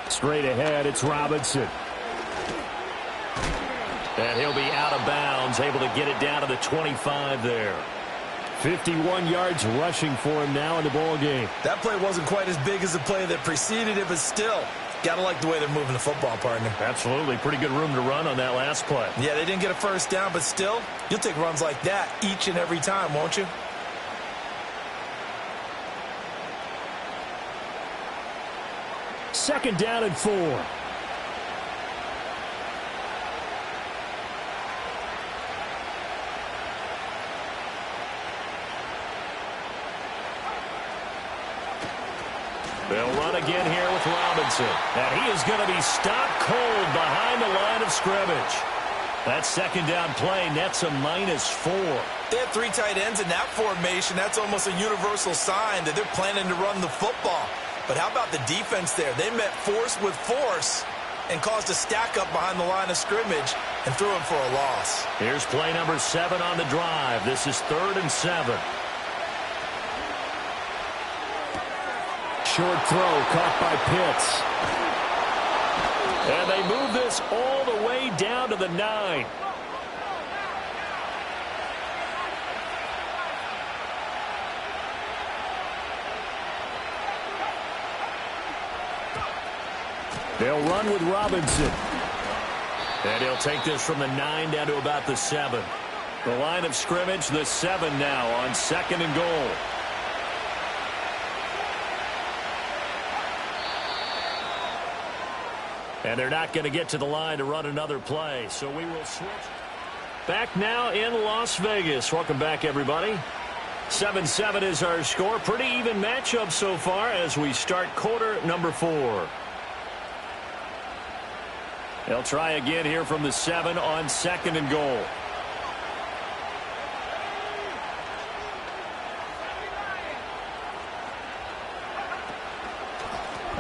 Straight ahead, it's Robinson. And he'll be out of bounds, able to get it down to the 25 there. 51 yards rushing for him now in the ball game. That play wasn't quite as big as the play that preceded it, but still, got to like the way they're moving the football, partner. Absolutely. Pretty good room to run on that last play. Yeah, they didn't get a 1st down, but still, you'll take runs like that each and every time, won't you? Second down and 4. They'll run again here with Robinson. And he is going to be stopped cold behind the line of scrimmage. That 2nd down play nets a -4. They have 3 tight ends in that formation. That's almost a universal sign that they're planning to run the football. But how about the defense there? They met force with force and caused a stack up behind the line of scrimmage and threw him for a loss. Here's play number 7 on the drive. This is 3rd and 7. Short throw caught by Pitts. And they move this all the way down to the 9. They'll run with Robinson. And he'll take this from the 9 down to about the 7. The line of scrimmage, the 7 now on 2nd and goal. And they're not going to get to the line to run another play, so we will switch. Back now in Las Vegas. Welcome back, everybody. 7-7 is our score. Pretty even matchup so far as we start quarter number 4. They'll try again here from the 7 on 2nd and goal.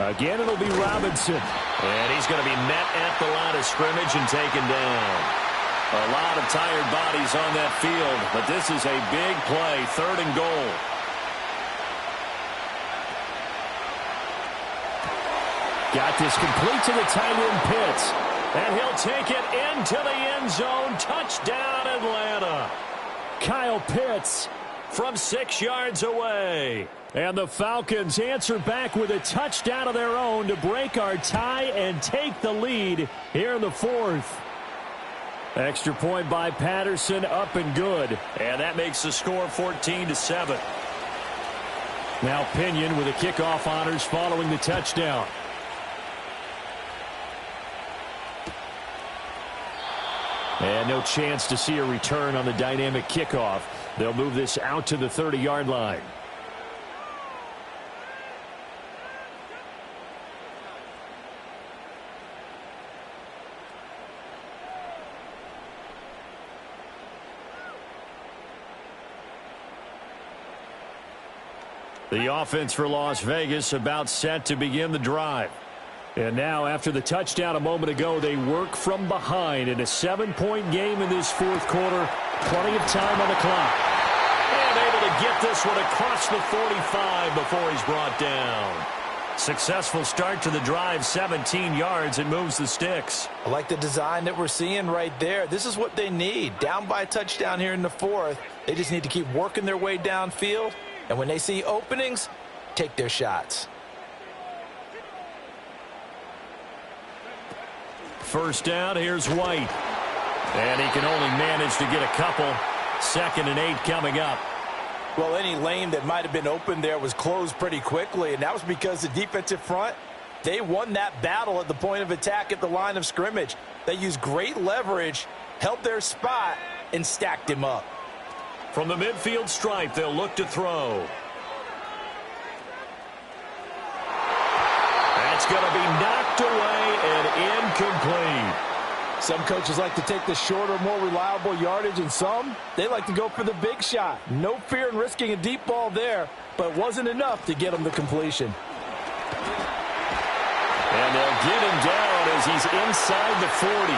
Again, it'll be Robinson. And he's going to be met at the line of scrimmage and taken down. A lot of tired bodies on that field, but this is a big play, 3rd and goal. Got this complete to the tight end Pitts. And he'll take it into the end zone. Touchdown, Atlanta. Kyle Pitts from 6 yards away. And the Falcons answer back with a touchdown of their own to break our tie and take the lead here in the 4th. Extra point by Patterson, up and good. And that makes the score 14-7. Now Pinion with the kickoff honors following the touchdown. And no chance to see a return on the dynamic kickoff. They'll move this out to the 30-yard line. The offense for Las Vegas about set to begin the drive. And now, after the touchdown a moment ago, they work from behind in a 7-point game in this 4th quarter. Plenty of time on the clock. And able to get this one across the 45 before he's brought down. Successful start to the drive, 17 yards, and moves the sticks. I like the design that we're seeing right there. This is what they need. Down by a touchdown here in the 4th. They just need to keep working their way downfield. And when they see openings, take their shots. First down, here's White. And he can only manage to get a couple. 2nd and 8 coming up. Well, any lane that might have been open there was closed pretty quickly, and that was because the defensive front, they won that battle at the point of attack at the line of scrimmage. They used great leverage, held their spot, and stacked him up. From the midfield stripe, they'll look to throw. That's going to be knocked away and incomplete. Some coaches like to take the shorter, more reliable yardage, and some, they like to go for the big shot. No fear in risking a deep ball there, but it wasn't enough to get him the completion. And they'll get him down as he's inside the 40.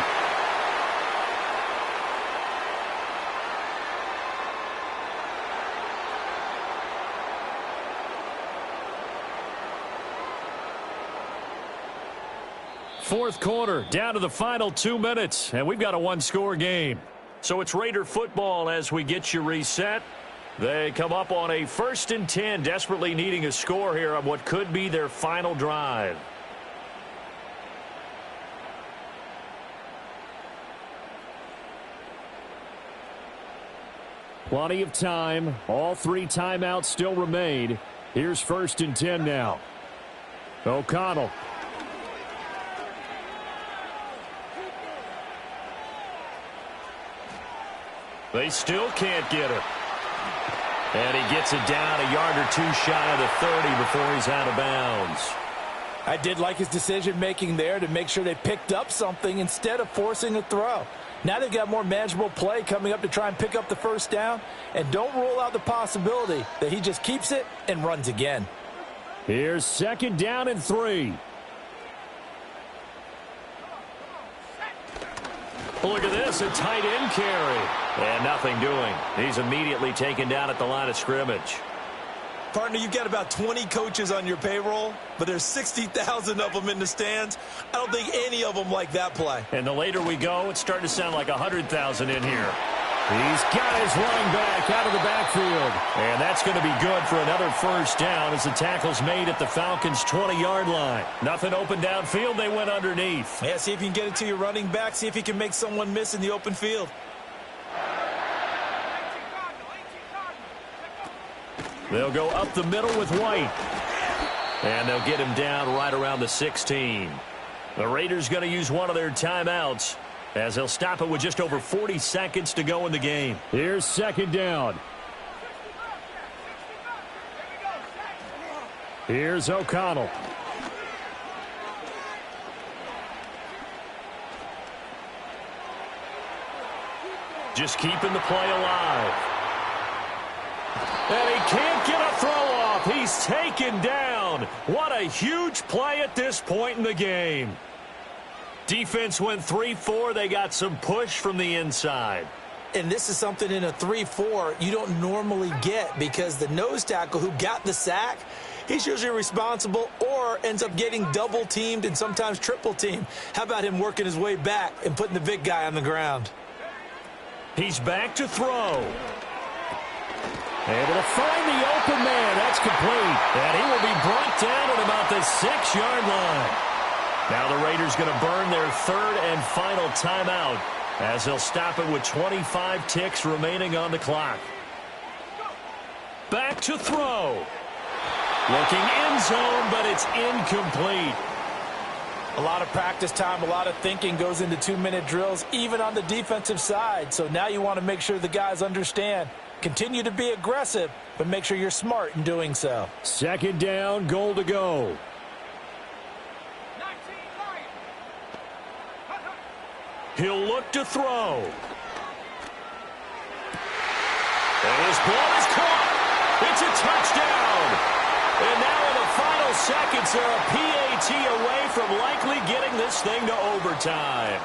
Fourth quarter, down to the final 2 minutes, and we've got a 1-score game. So it's Raider football as we get you reset. They come up on a 1st and 10, desperately needing a score here on what could be their final drive. Plenty of time. All 3 timeouts still remain. Here's 1st and 10 now. O'Connell. They still can't get it. And he gets it down a yard or 2 shy of the 30 before he's out of bounds. I did like his decision-making there to make sure they picked up something instead of forcing a throw. Now they've got more manageable play coming up to try and pick up the 1st down. And don't rule out the possibility that he just keeps it and runs again. Here's 2nd down and 3. Look at this, a tight end carry. And nothing doing. He's immediately taken down at the line of scrimmage. Partner, you've got about 20 coaches on your payroll, but there's 60,000 of them in the stands. I don't think any of them like that play. And the later we go, it's starting to sound like 100,000 in here. He's got his running back out of the backfield. And that's going to be good for another 1st down as the tackle's made at the Falcons' 20-yard line. Nothing open downfield. They went underneath. Yeah, see if you can get it to your running back. See if you can make someone miss in the open field. They'll go up the middle with White. And they'll get him down right around the 16. The Raiders going to use one of their timeouts as they'll stop it with just over 40 seconds to go in the game. Here's 2nd down. Here's O'Connell. Just keeping the play alive. And he can't get a throw off. He's taken down. down. What a huge play at this point in the game. Defense went 3-4. They got some push from the inside. And this is something in a 3-4 you don't normally get, because the nose tackle who got the sack, he's usually responsible or ends up getting double-teamed and sometimes triple-teamed. How about him working his way back and putting the big guy on the ground? He's back to throw. Able to find the open man. That's complete. And he will be brought down at about the 6-yard line. Now the Raiders going to burn their third and final timeout, as they'll stop it with 25 ticks remaining on the clock. Back to throw. Looking end zone, but it's incomplete. A lot of practice time, a lot of thinking goes into 2-minute drills, even on the defensive side. So now you want to make sure the guys understand. Continue to be aggressive, but make sure you're smart in doing so. Second down, goal to go. He'll look to throw. And his ball is caught. It's a touchdown. And now in the final seconds, they're a PAT away from likely getting this thing to overtime.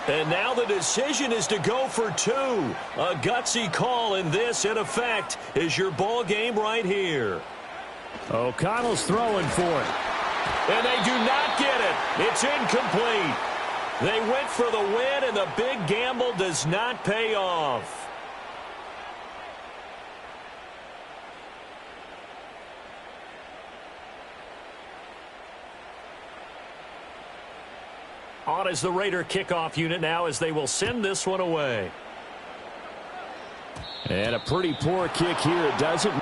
And now the decision is to go for 2. A gutsy call, and this, in effect, is your ball game right here. O'Connell's throwing for it. And they do not get it. It's incomplete. They went for the win, and the big gamble does not pay off. On is the Raider kickoff unit now, as they will send this one away. And a pretty poor kick here. It doesn't.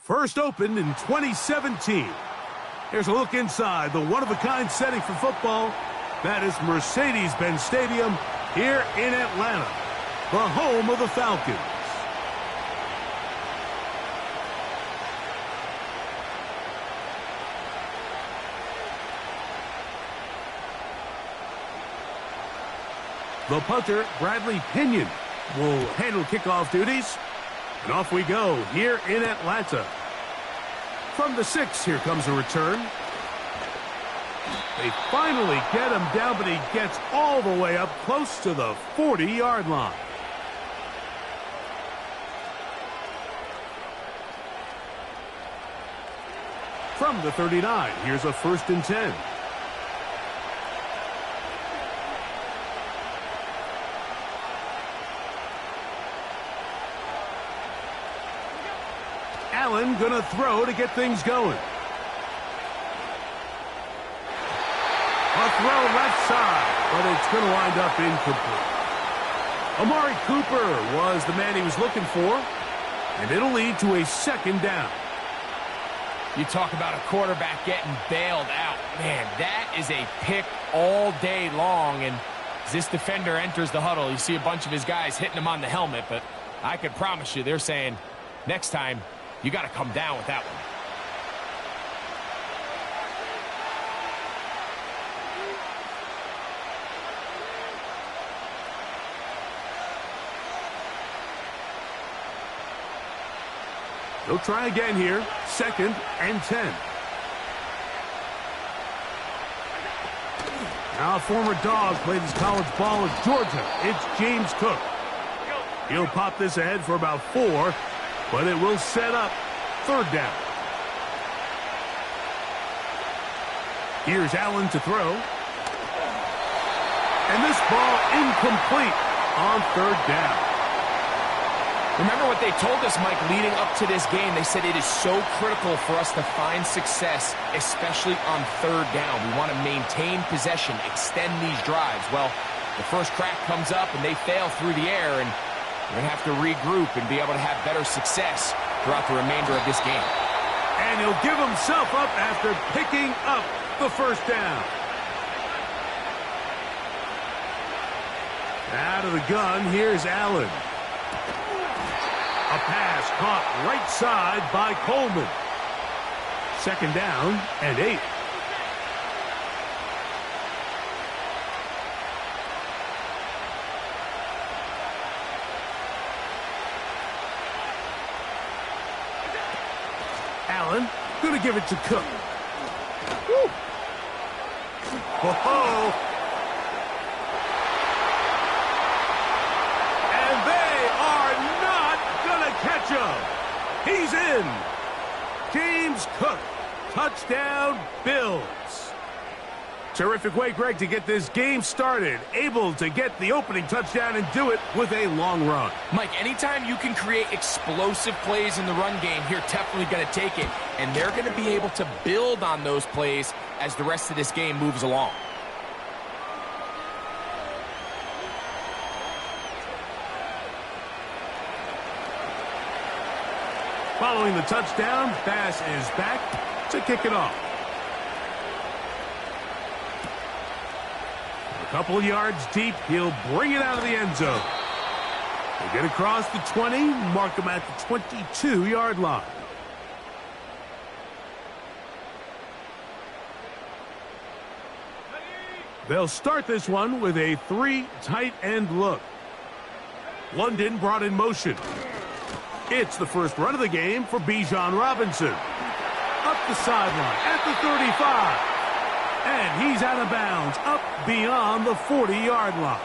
First opened in 2017. Here's a look inside the one-of-a-kind setting for football. That is Mercedes-Benz Stadium here in Atlanta, the home of the Falcons. The punter, Bradley Pinion, will handle kickoff duties. And off we go here in Atlanta. From the 6, here comes a return. They finally get him down, but he gets all the way up close to the 40-yard line. From the 39, here's a 1st and 10. Allen gonna throw to get things going. A throw left side, but it's going to wind up incomplete. Amari Cooper was the man he was looking for, and it'll lead to a second down. You talk about a quarterback getting bailed out. Man, that is a pick all day long, and as this defender enters the huddle, you see a bunch of his guys hitting him on the helmet, but I can promise you they're saying, next time, you got to come down with that one. They'll try again here. 2nd and 10. Now a former dog played his college ball at Georgia. It's James Cook. He'll pop this ahead for about 4, but it will set up 3rd down. Here's Allen to throw. And this ball incomplete on 3rd down. Remember what they told us, Mike, leading up to this game. They said it is so critical for us to find success, especially on 3rd down. We want to maintain possession, extend these drives. Well, the first crack comes up and they fail through the air, and we're going to have to regroup and be able to have better success throughout the remainder of this game. And he'll give himself up after picking up the 1st down. Out of the gun, here's Allen. A pass caught right side by Coleman. 2nd down and 8. Allen going to give it to Cook. Woo. Ho-ho. Catch him. He's in. James Cook. Touchdown, Bills. Terrific way, Greg, to get this game started. Able to get the opening touchdown and do it with a long run. Mike, anytime you can create explosive plays in the run game, you're definitely going to take it. And they're going to be able to build on those plays as the rest of this game moves along. Following the touchdown, pass is back to kick it off. A couple yards deep, he'll bring it out of the end zone. He'll get across the 20, mark him at the 22-yard line. They'll start this one with a 3 tight end look. London brought in motion. It's the first run of the game for Bijan Robinson. Up the sideline at the 35. And he's out of bounds, up beyond the 40-yard line.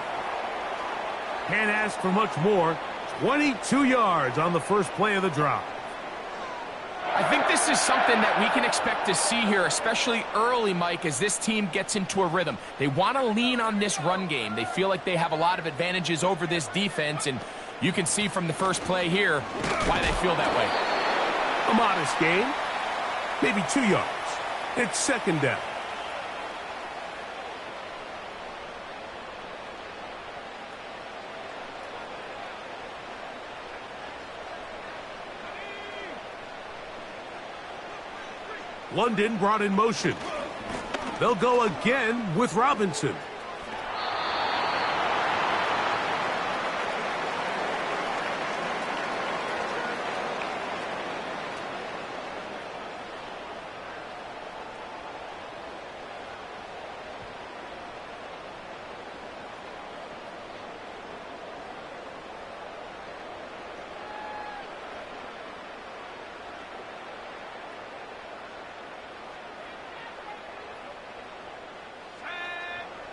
Can't ask for much more. 22 yards on the first play of the drive. I think this is something that we can expect to see here, especially early, Mike, as this team gets into a rhythm. They want to lean on this run game. They feel like they have a lot of advantages over this defense, and you can see from the first play here why they feel that way. A modest gain, maybe 2 yards. It's 2nd down. London brought in motion. They'll go again with Robinson.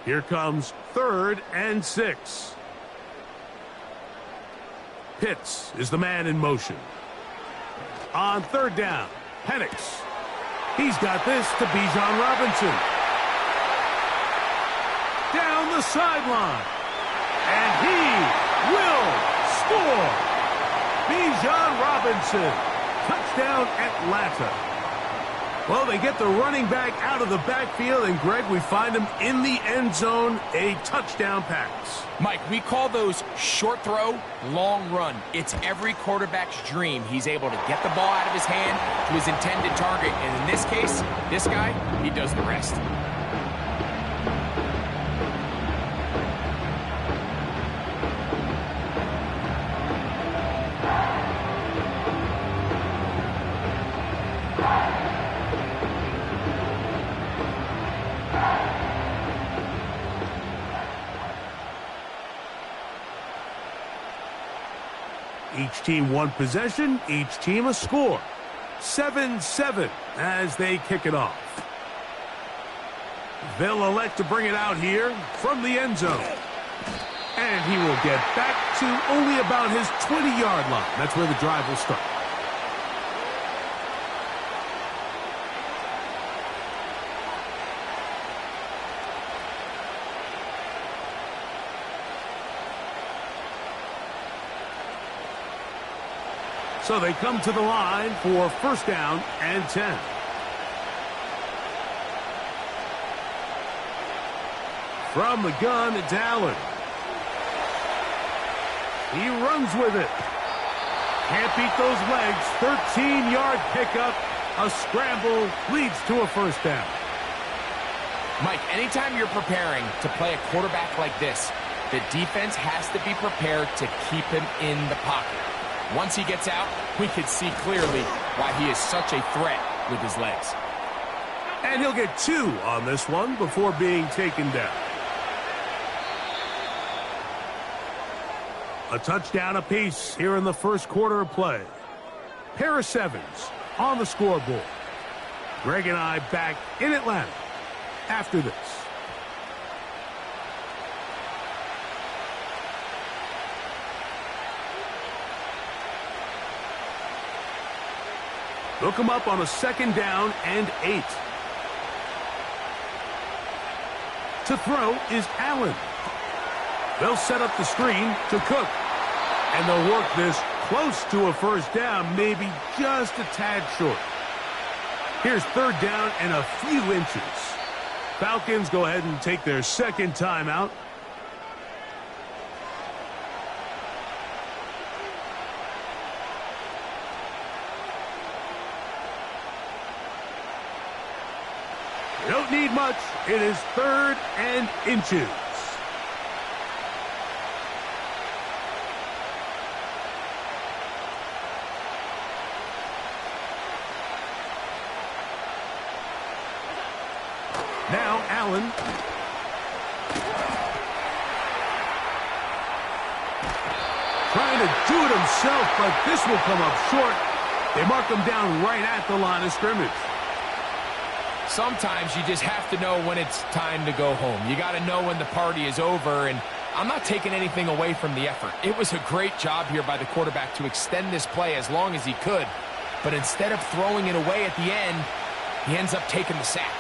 Here comes 3rd and 6. Pitts is the man in motion. On 3rd down, Penix. He's got this to Bijan Robinson. Down the sideline. And he will score. Bijan Robinson. Touchdown, Atlanta. Well, they get the running back out of the backfield, and, Greg, we find him in the end zone, a touchdown pass. Mike, we call those short throw, long run. It's every quarterback's dream. He's able to get the ball out of his hand to his intended target, and in this case, this guy, he does the rest. Each team one possession, each team a score. 7-7 as they kick it off. They'll elect to bring it out here from the end zone. And he will get back to only about his 20-yard line. That's where the drive will start. So they come to the line for first down and 10. From the gun, it's Allen. He runs with it. Can't beat those legs. 13-yard pickup. A scramble leads to a first down. Mike, anytime you're preparing to play a quarterback like this, the defense has to be prepared to keep him in the pocket. Once he gets out, we can see clearly why he is such a threat with his legs. And he'll get 2 on this one before being taken down. A touchdown apiece here in the first quarter of play. Pair of 7s on the scoreboard. Greg and I back in Atlanta after this. Look him up on a second down and 8. To throw is Allen. They'll set up the screen to Cook. And they'll work this close to a first down, maybe just a tad short. Here's third down and a few inches. Falcons go ahead and take their second timeout. Don't need much. It is third and inches. Now Allen. Trying to do it himself, but this will come up short. They mark him down right at the line of scrimmage. Sometimes you just have to know when it's time to go home. You got to know when the party is over, and I'm not taking anything away from the effort. It was a great job here by the quarterback to extend this play as long as he could, but instead of throwing it away at the end, he ends up taking the sack.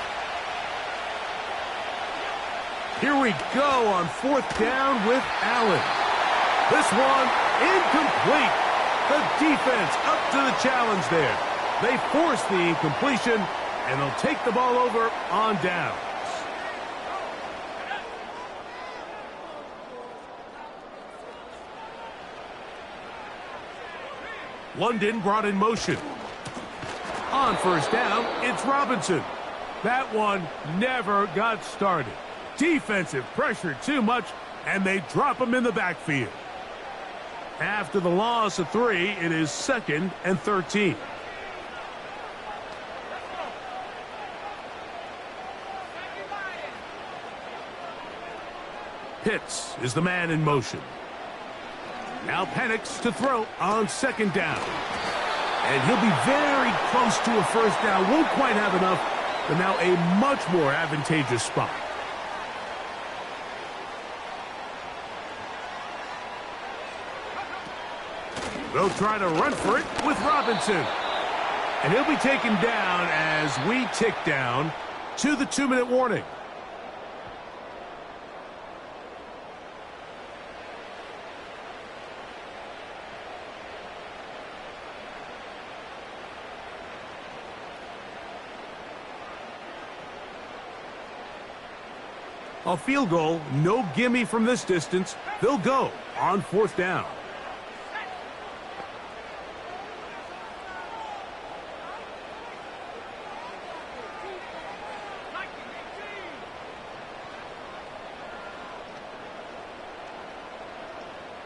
Here we go on fourth down with Allen. This one incomplete. The defense up to the challenge there. They force the incompletion, and they'll take the ball over on downs. London brought in motion. On first down, it's Robinson. That one never got started. Defensive pressure too much, and they drop him in the backfield. After the loss of 3, it is 2nd and 13. Pitts is the man in motion. Now Penix to throw on second down. And he'll be very close to a first down. Won't quite have enough, but now a much more advantageous spot. They'll try to run for it with Robinson. And he'll be taken down as we tick down to the 2-minute warning. A field goal, no gimme from this distance. They'll go on 4th down.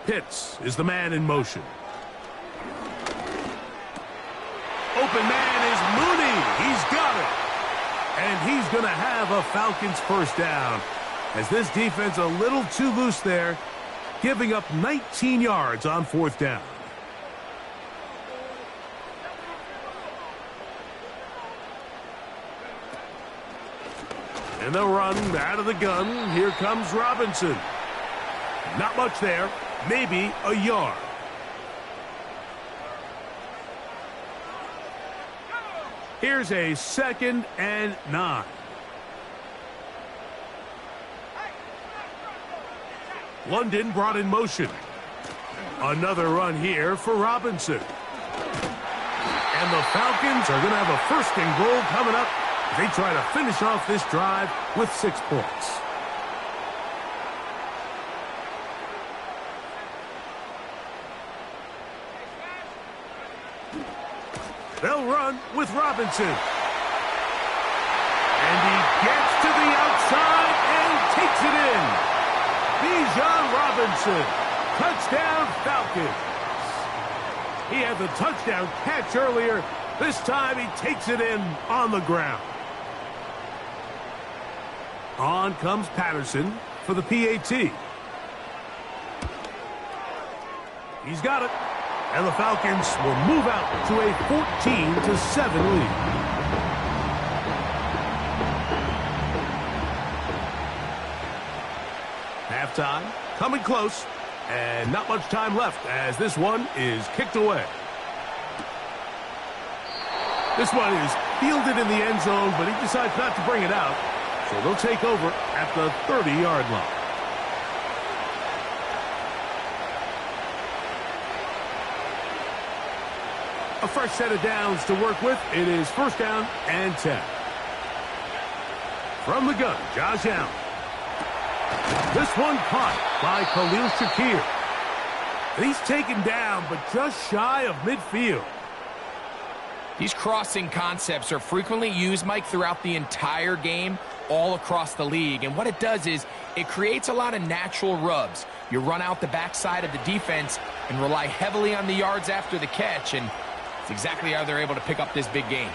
Pitts is the man in motion. Open man is Mooney. He's got it. And he's going to have a Falcons first down. As this defense a little too loose there, giving up 19 yards on 4th down. And they'll run out of the gun. Here comes Robinson. Not much there. Maybe a yard. Here's a 2nd and 9. London brought in motion. Another run here for Robinson. And the Falcons are going to have a 1st and goal coming up as they try to finish off this drive with 6 points. They'll run with Robinson. And he gets to the outside and takes it in. Bijan Robinson. Touchdown Falcons. He had the touchdown catch earlier. This time he takes it in on the ground. On comes Patterson for the PAT. He's got it. And the Falcons will move out to a 14-7 lead. Halftime coming close, and not much time left as this one is kicked away. This one is fielded in the end zone, but he decides not to bring it out, so they'll take over at the 30-yard line. A fresh set of downs to work with. It is 1st down and 10. From the gun, Josh Allen. This one caught by Khalil Shakir. He's taken down, but just shy of midfield. These crossing concepts are frequently used, Mike, throughout the entire game, all across the league. And what it does is it creates a lot of natural rubs. You run out the backside of the defense and rely heavily on the yards after the catch, and it's exactly how they're able to pick up this big game.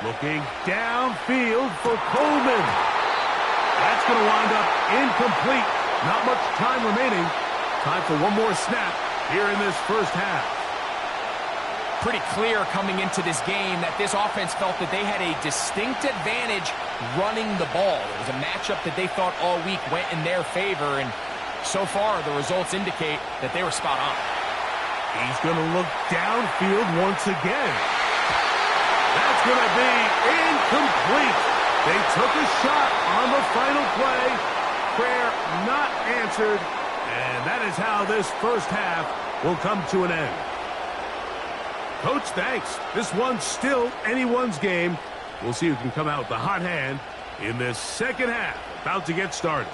Looking downfield for Coleman. That's going to wind up incomplete. Not much time remaining. Time for one more snap here in this 1st half. Pretty clear coming into this game that this offense felt that they had a distinct advantage running the ball. It was a matchup that they thought all week went in their favor, and so far the results indicate that they were spot on. He's going to look downfield once again. That's going to be incomplete. They took a shot on the final play. Prayer not answered. And that is how this 1st half will come to an end. Coach, thanks. This one's still anyone's game. We'll see who can come out with the hot hand in this 2nd half. About to get started.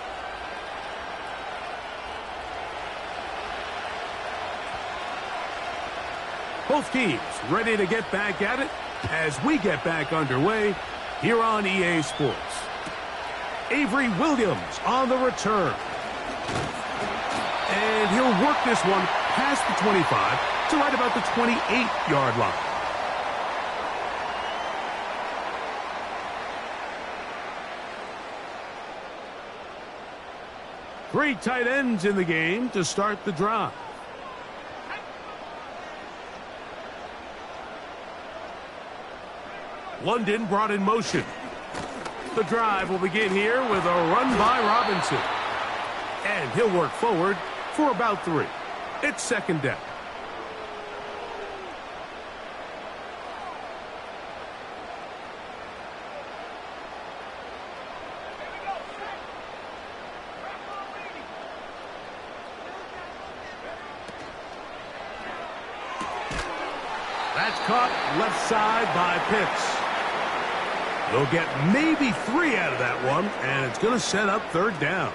Both teams ready to get back at it as we get back underway here on EA Sports. Avery Williams on the return. And he'll work this one past the 25 to right about the 28-yard line. Three tight ends in the game to start the drive. London brought in motion. The drive will begin here with a run by Robinson. And he'll work forward for about 3. It's 2nd down. That's caught left side by Pitts. They'll get maybe 3 out of that one, and it's going to set up third down.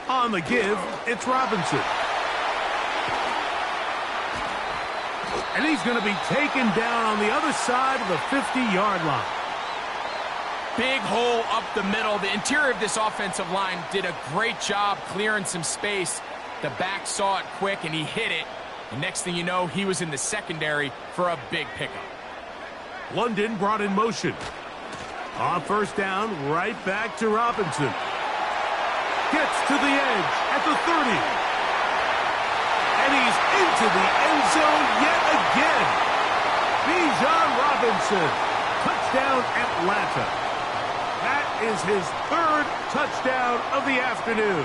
On the give, it's Robinson. And he's going to be taken down on the other side of the 50-yard line. Big hole up the middle. The interior of this offensive line did a great job clearing some space. The back saw it quick, and he hit it. And next thing you know, he was in the secondary for a big pickup. London brought in motion. On first down, right back to Robinson. Gets to the edge at the 30. And he's into the end zone yet again. Bijan Robinson. Touchdown, Atlanta. That is his 3rd touchdown of the afternoon.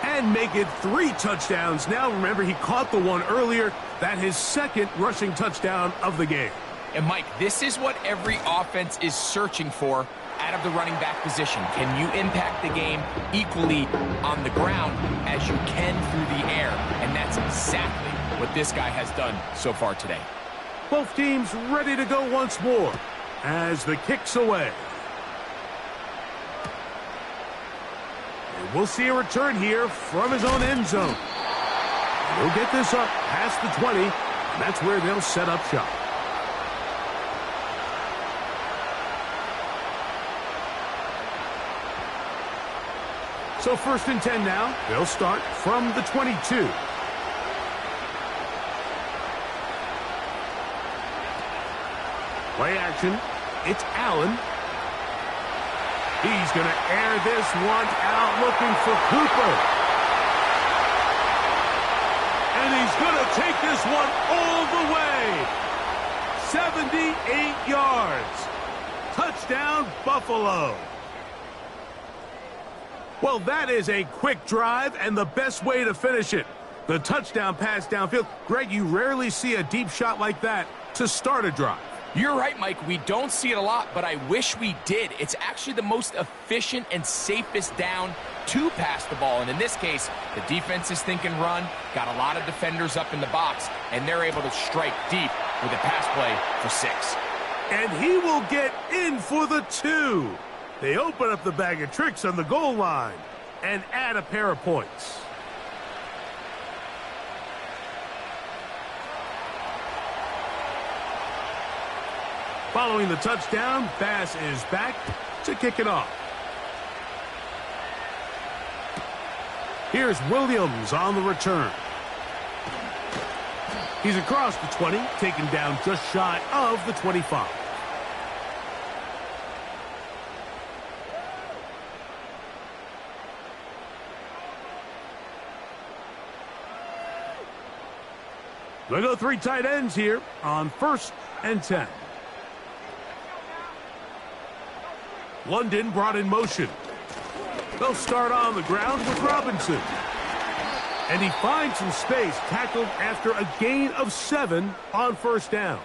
And make it 3 touchdowns. Now, remember, he caught the one earlier. That his 2nd rushing touchdown of the game. And, Mike, this is what every offense is searching for out of the running back position. Can you impact the game equally on the ground as you can through the air? And that's exactly what this guy has done so far today. Both teams ready to go once more as the kick's away. And we'll see a return here from his own end zone. He'll get this up past the 20, and that's where they'll set up shop. So 1st and 10 now. They'll start from the 22. Play action. It's Allen. He's going to air this one out looking for Cooper. And he's going to take this one all the way. 78 yards. Touchdown, Buffalo. Well, that is a quick drive and the best way to finish it. The touchdown pass downfield. Greg, you rarely see a deep shot like that to start a drive. You're right, Mike. We don't see it a lot, but I wish we did. It's actually the most efficient and safest down to pass the ball. And in this case, the defense is thinking run, got a lot of defenders up in the box, and they're able to strike deep with a pass play for 6. And he will get in for the 2. They open up the bag of tricks on the goal line and add a pair of points. Following the touchdown, Bass is back to kick it off. Here's Williams on the return. He's across the 20, taken down just shy of the 25. They'll go 3 tight ends here on 1st and 10. London brought in motion. They'll start on the ground with Robinson. And he finds some space, tackled after a gain of 7 on 1st down.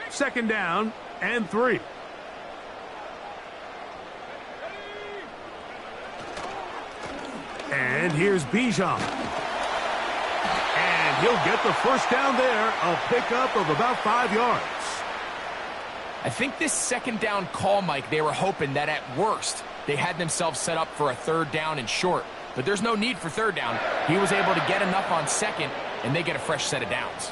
Second down and 3. And here's Bijan. And he'll get the first down there, a pickup of about 5 yards. I think this second down call, Mike, they were hoping that at worst they had themselves set up for a 3rd down and short. But there's no need for 3rd down. He was able to get enough on 2nd, and they get a fresh set of downs.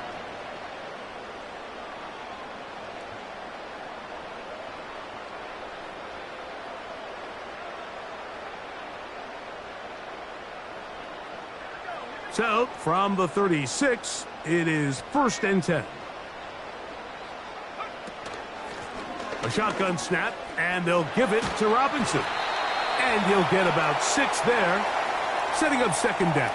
So, from the 36, it is 1st and 10. A shotgun snap, and they'll give it to Robinson. And he'll get about 6 there, setting up 2nd down.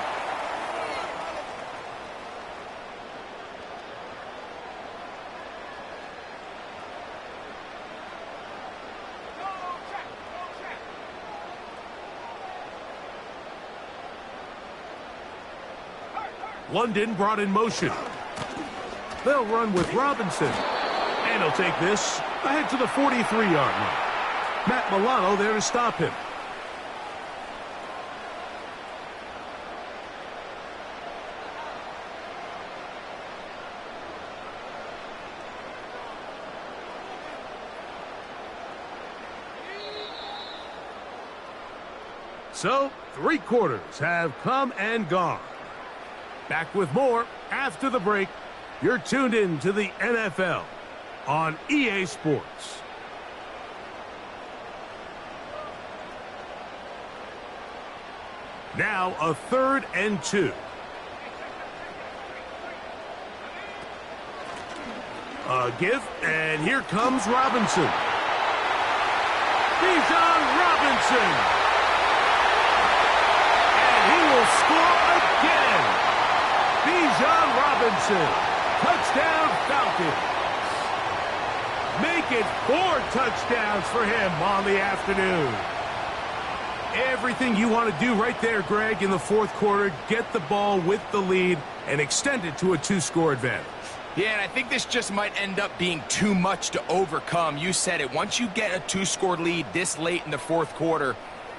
London brought in motion. They'll run with Robinson. And he'll take this ahead to the 43-yard line. Matt Milano there to stop him. So, 3 quarters have come and gone. Back with more after the break. You're tuned in to the NFL on EA Sports. Now a 3rd and 2. A give, and here comes Robinson. Bijan Robinson. And he will score again. Bijan Robinson. Touchdown Falcons. Make it 4 touchdowns for him on the afternoon. Everything you want to do right there, Greg, in the 4th quarter. Get the ball with the lead and extend it to a 2-score advantage. Yeah, and I think this just might end up being too much to overcome. You said it. Once you get a 2-score lead this late in the 4th quarter,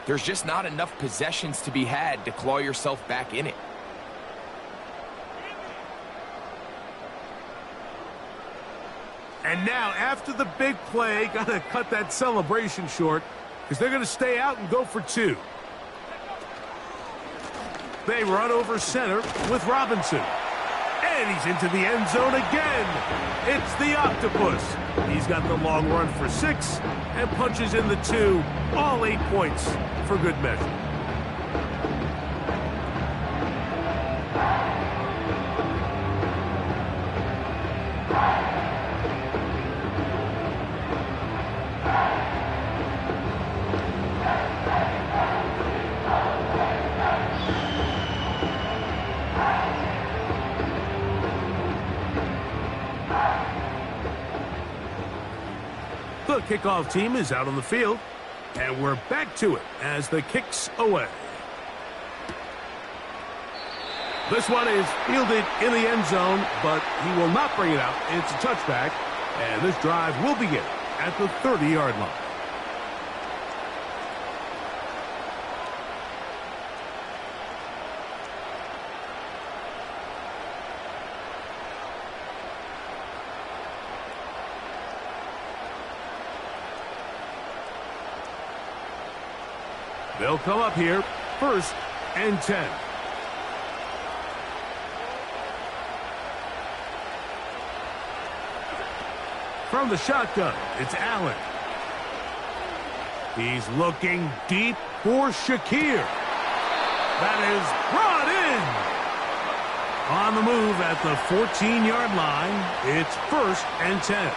there's just not enough possessions to be had to claw yourself back in it. And now, after the big play, got to cut that celebration short because they're going to stay out and go for 2. They run over center with Robinson. And he's into the end zone again. It's the Octopus. He's got the long run for 6 and punches in the 2. All 8 points for good measure. The kickoff team is out on the field, and we're back to it as the kick's away. This one is fielded in the end zone, but he will not bring it out. It's a touchback, and this drive will begin at the 30-yard line. They'll come up here, 1st and 10. From the shotgun, it's Allen. He's looking deep for Shakir. That is brought in. On the move at the 14-yard line, it's 1st and 10.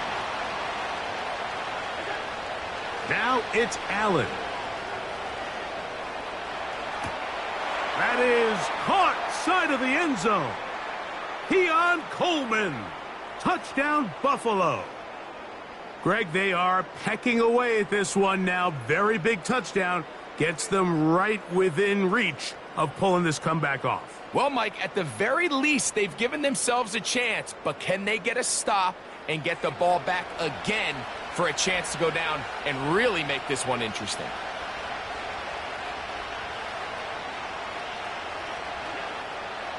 Now it's Allen. That is caught side of the end zone. Keon Coleman. Touchdown, Buffalo. Greg, they are pecking away at this one now. Very big touchdown. Gets them right within reach of pulling this comeback off. Well, Mike, at the very least, they've given themselves a chance, but can they get a stop and get the ball back again for a chance to go down and really make this one interesting?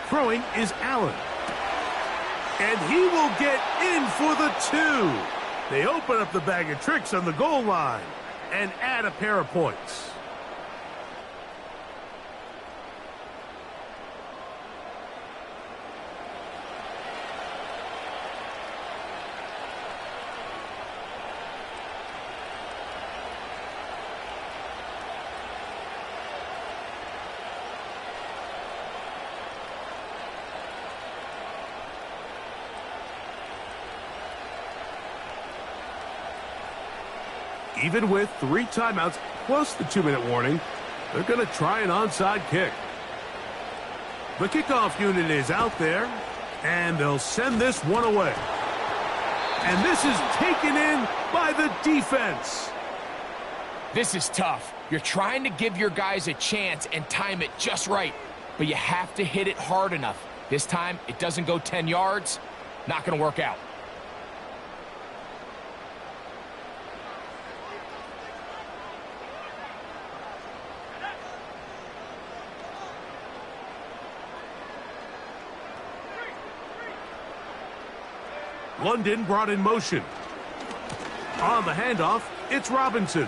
Throwing is Allen. And he will get in for the 2. They open up the bag of tricks on the goal line and add a pair of points. Even with 3 timeouts plus the 2-minute warning, they're going to try an onside kick. The kickoff unit is out there, and they'll send this one away. And this is taken in by the defense. This is tough. You're trying to give your guys a chance and time it just right, but you have to hit it hard enough. This time, it doesn't go 10 yards. Not going to work out. London brought in motion. On the handoff, it's Robinson.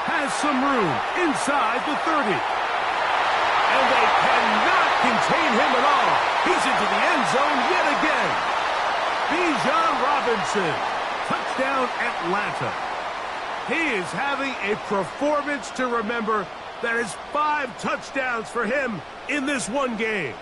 Has some room inside the 30. And they cannot contain him at all. He's into the end zone yet again. Bijan Robinson. Touchdown, Atlanta. He is having a performance to remember. That is 5 touchdowns for him in this one game.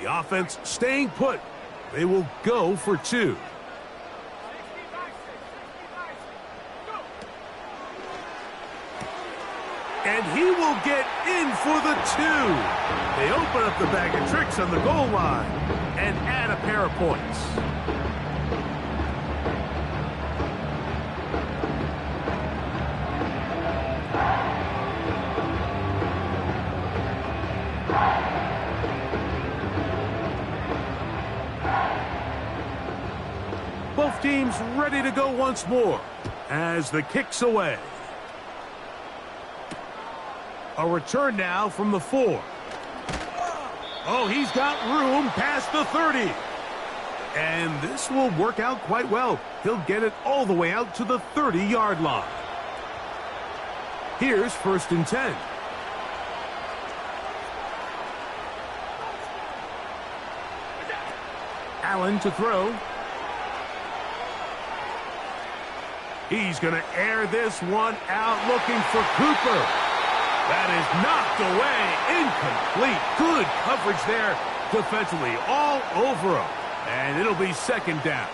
The offense staying put. They will go for 2. And he will get in for the 2. They open up the bag of tricks on the goal line and add a pair of points. Both teams ready to go once more as the kick's away. A return now from the 4. Oh, he's got room past the 30. And this will work out quite well. He'll get it all the way out to the 30-yard line. Here's 1st and 10. Allen to throw. He's going to air this one out, looking for Cooper. That is knocked away, incomplete. Good coverage there defensively, all over him. And it'll be 2nd down.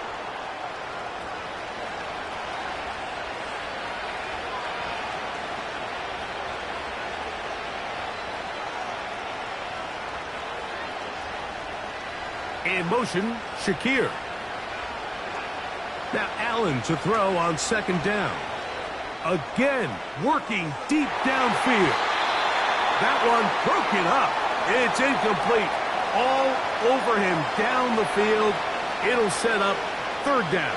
In motion, Shakir. Now Allen to throw on 2nd down. Again, working deep downfield. That one broken up. It's incomplete. All over him down the field. It'll set up 3rd down.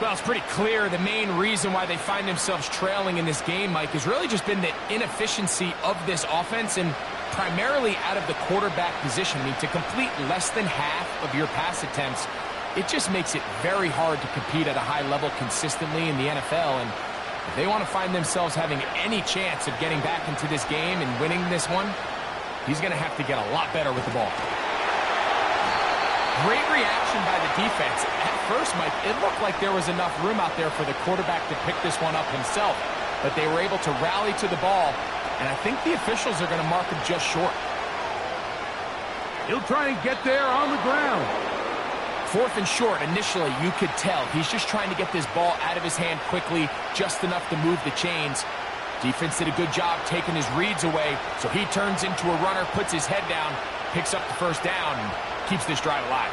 Well, it's pretty clear the main reason why they find themselves trailing in this game, Mike, has really just been the inefficiency of this offense and primarily out of the quarterback position. I mean, to complete less than half of your pass attempts, it just makes it very hard to compete at a high level consistently in the NFL. And if they want to find themselves having any chance of getting back into this game and winning this one, he's going to have to get a lot better with the ball. Great reaction by the defense. At first, Mike, it looked like there was enough room out there for the quarterback to pick this one up himself. But they were able to rally to the ball, and I think the officials are going to mark him just short. He'll try and get there on the ground. 4th and short, initially, you could tell he's just trying to get this ball out of his hand quickly, just enough to move the chains. Defense did a good job taking his reads away, so he turns into a runner, puts his head down, picks up the 1st down, and keeps this drive alive.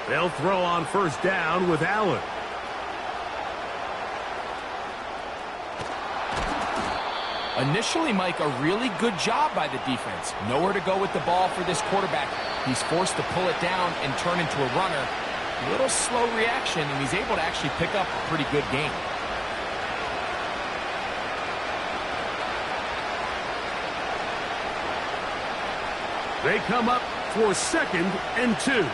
They'll throw on 1st down with Allen. Initially, Mike, a really good job by the defense. Nowhere to go with the ball for this quarterback. He's forced to pull it down and turn into a runner. A little slow reaction, and he's able to actually pick up a pretty good game. They come up for 2nd and 2.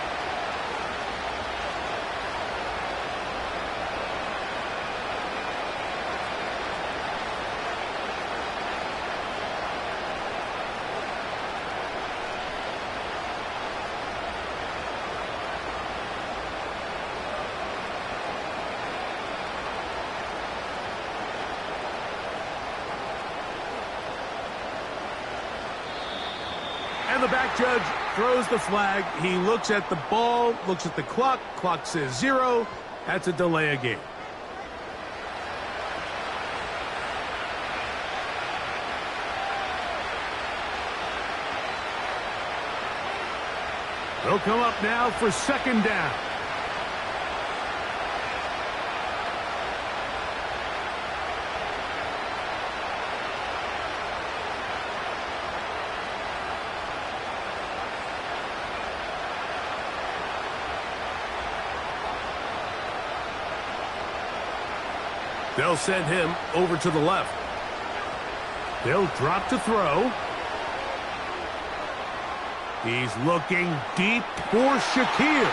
And the back judge throws the flag. He looks at the ball, looks at the clock. Clock says 0. That's a delay of game. They'll come up now for second down. They'll send him over to the left. They'll drop to throw. He's looking deep for Shakir.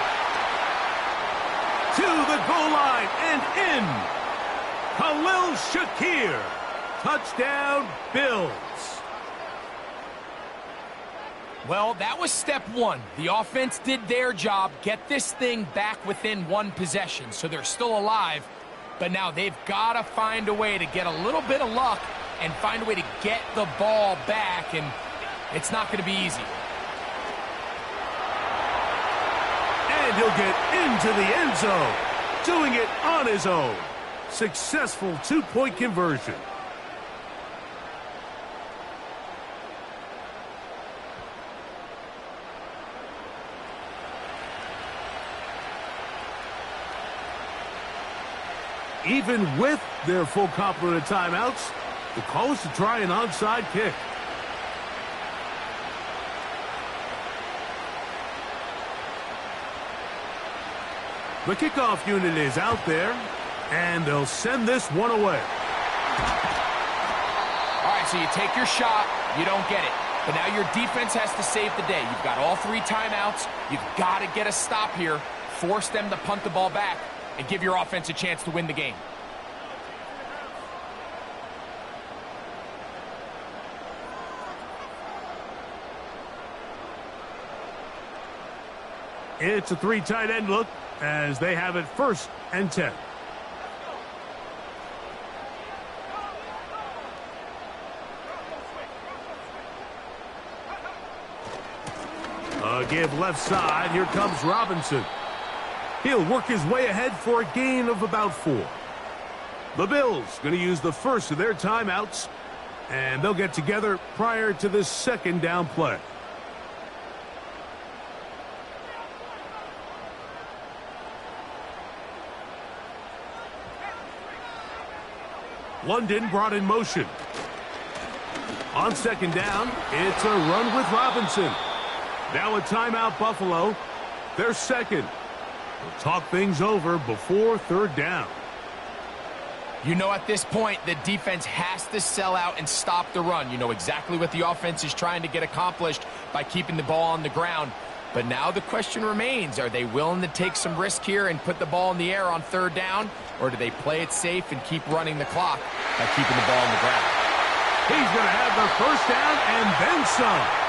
To the goal line and in. Khalil Shakir. Touchdown, Bills. Well, that was step one. The offense did their job, get this thing back within one possession, so they're still alive. But now they've got to find a way to get a little bit of luck and find a way to get the ball back, and it's not going to be easy. And he'll get into the end zone, doing it on his own. Successful two-point conversion. Even with their full complement of timeouts, the call is to try an onside kick. The kickoff unit is out there, and they'll send this one away. All right, so you take your shot, you don't get it. But now your defense has to save the day. You've got all 3 timeouts. You've got to get a stop here, force them to punt the ball back, and give your offense a chance to win the game. It's a 3 tight end look as they have it 1st and 10. Give left side. Here comes Robinson. He'll work his way ahead for a gain of about 4. The Bills going to use the first of their timeouts, and they'll get together prior to this second down play. London brought in motion. On second down, it's a run with Robinson. Now a timeout, Buffalo. They're second. We'll talk things over before 3rd down. You know at this point the defense has to sell out and stop the run. You know exactly what the offense is trying to get accomplished by keeping the ball on the ground. But now the question remains, are they willing to take some risk here and put the ball in the air on 3rd down? Or do they play it safe and keep running the clock by keeping the ball on the ground? He's going to have the 1st down and then some.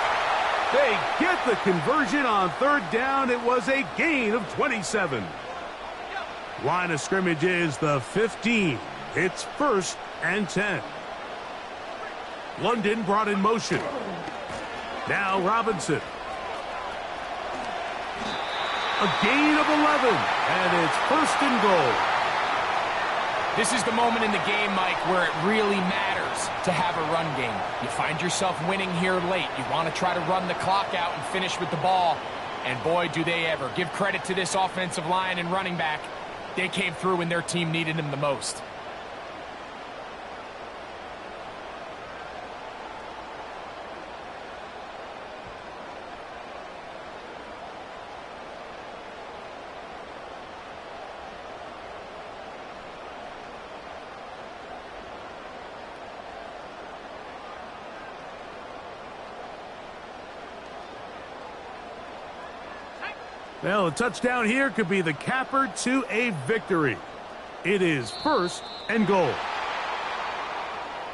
They get the conversion on 3rd down. It was a gain of 27. Line of scrimmage is the 15. It's 1st and 10. London brought in motion. Now Robinson. A gain of 11, and it's 1st and goal. This is the moment in the game, Mike, where it really matters to have a run game. You find yourself winning here late. You want to try to run the clock out and finish with the ball. And boy, do they ever. Give credit to this offensive line and running back. They came through when their team needed them the most. Well, a touchdown here could be the capper to a victory. It is 1st and goal.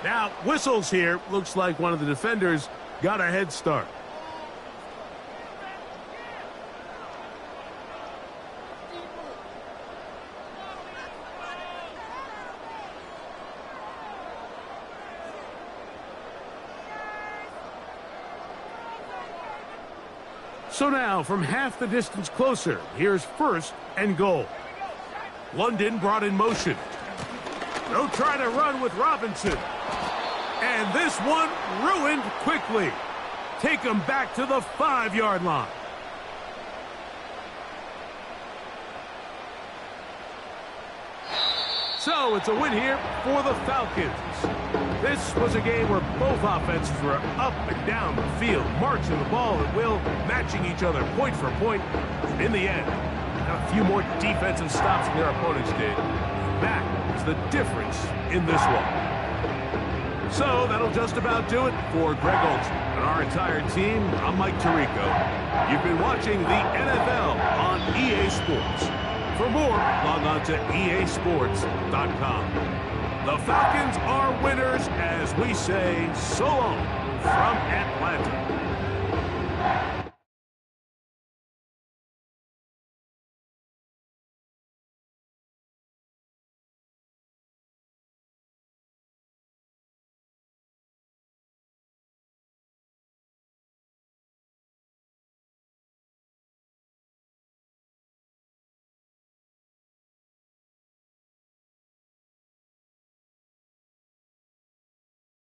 Now, whistles here. Looks like one of the defenders got a head start. So now, from half the distance closer, here's 1st and goal. London brought in motion. They'll try to run with Robinson. And this one ruined quickly. Take them back to the 5-yard line. So it's a win here for the Falcons. This was a game where both offenses were up and down the field, marching the ball at will, matching each other point for point. And in the end, got a few more defensive stops than their opponents did. That is the difference in this one. So that'll just about do it for Greg Olson and our entire team. I'm Mike Tirico. You've been watching the NFL on EA Sports. For more, log on to easports.com. The Falcons are winners as we say so long from Atlanta.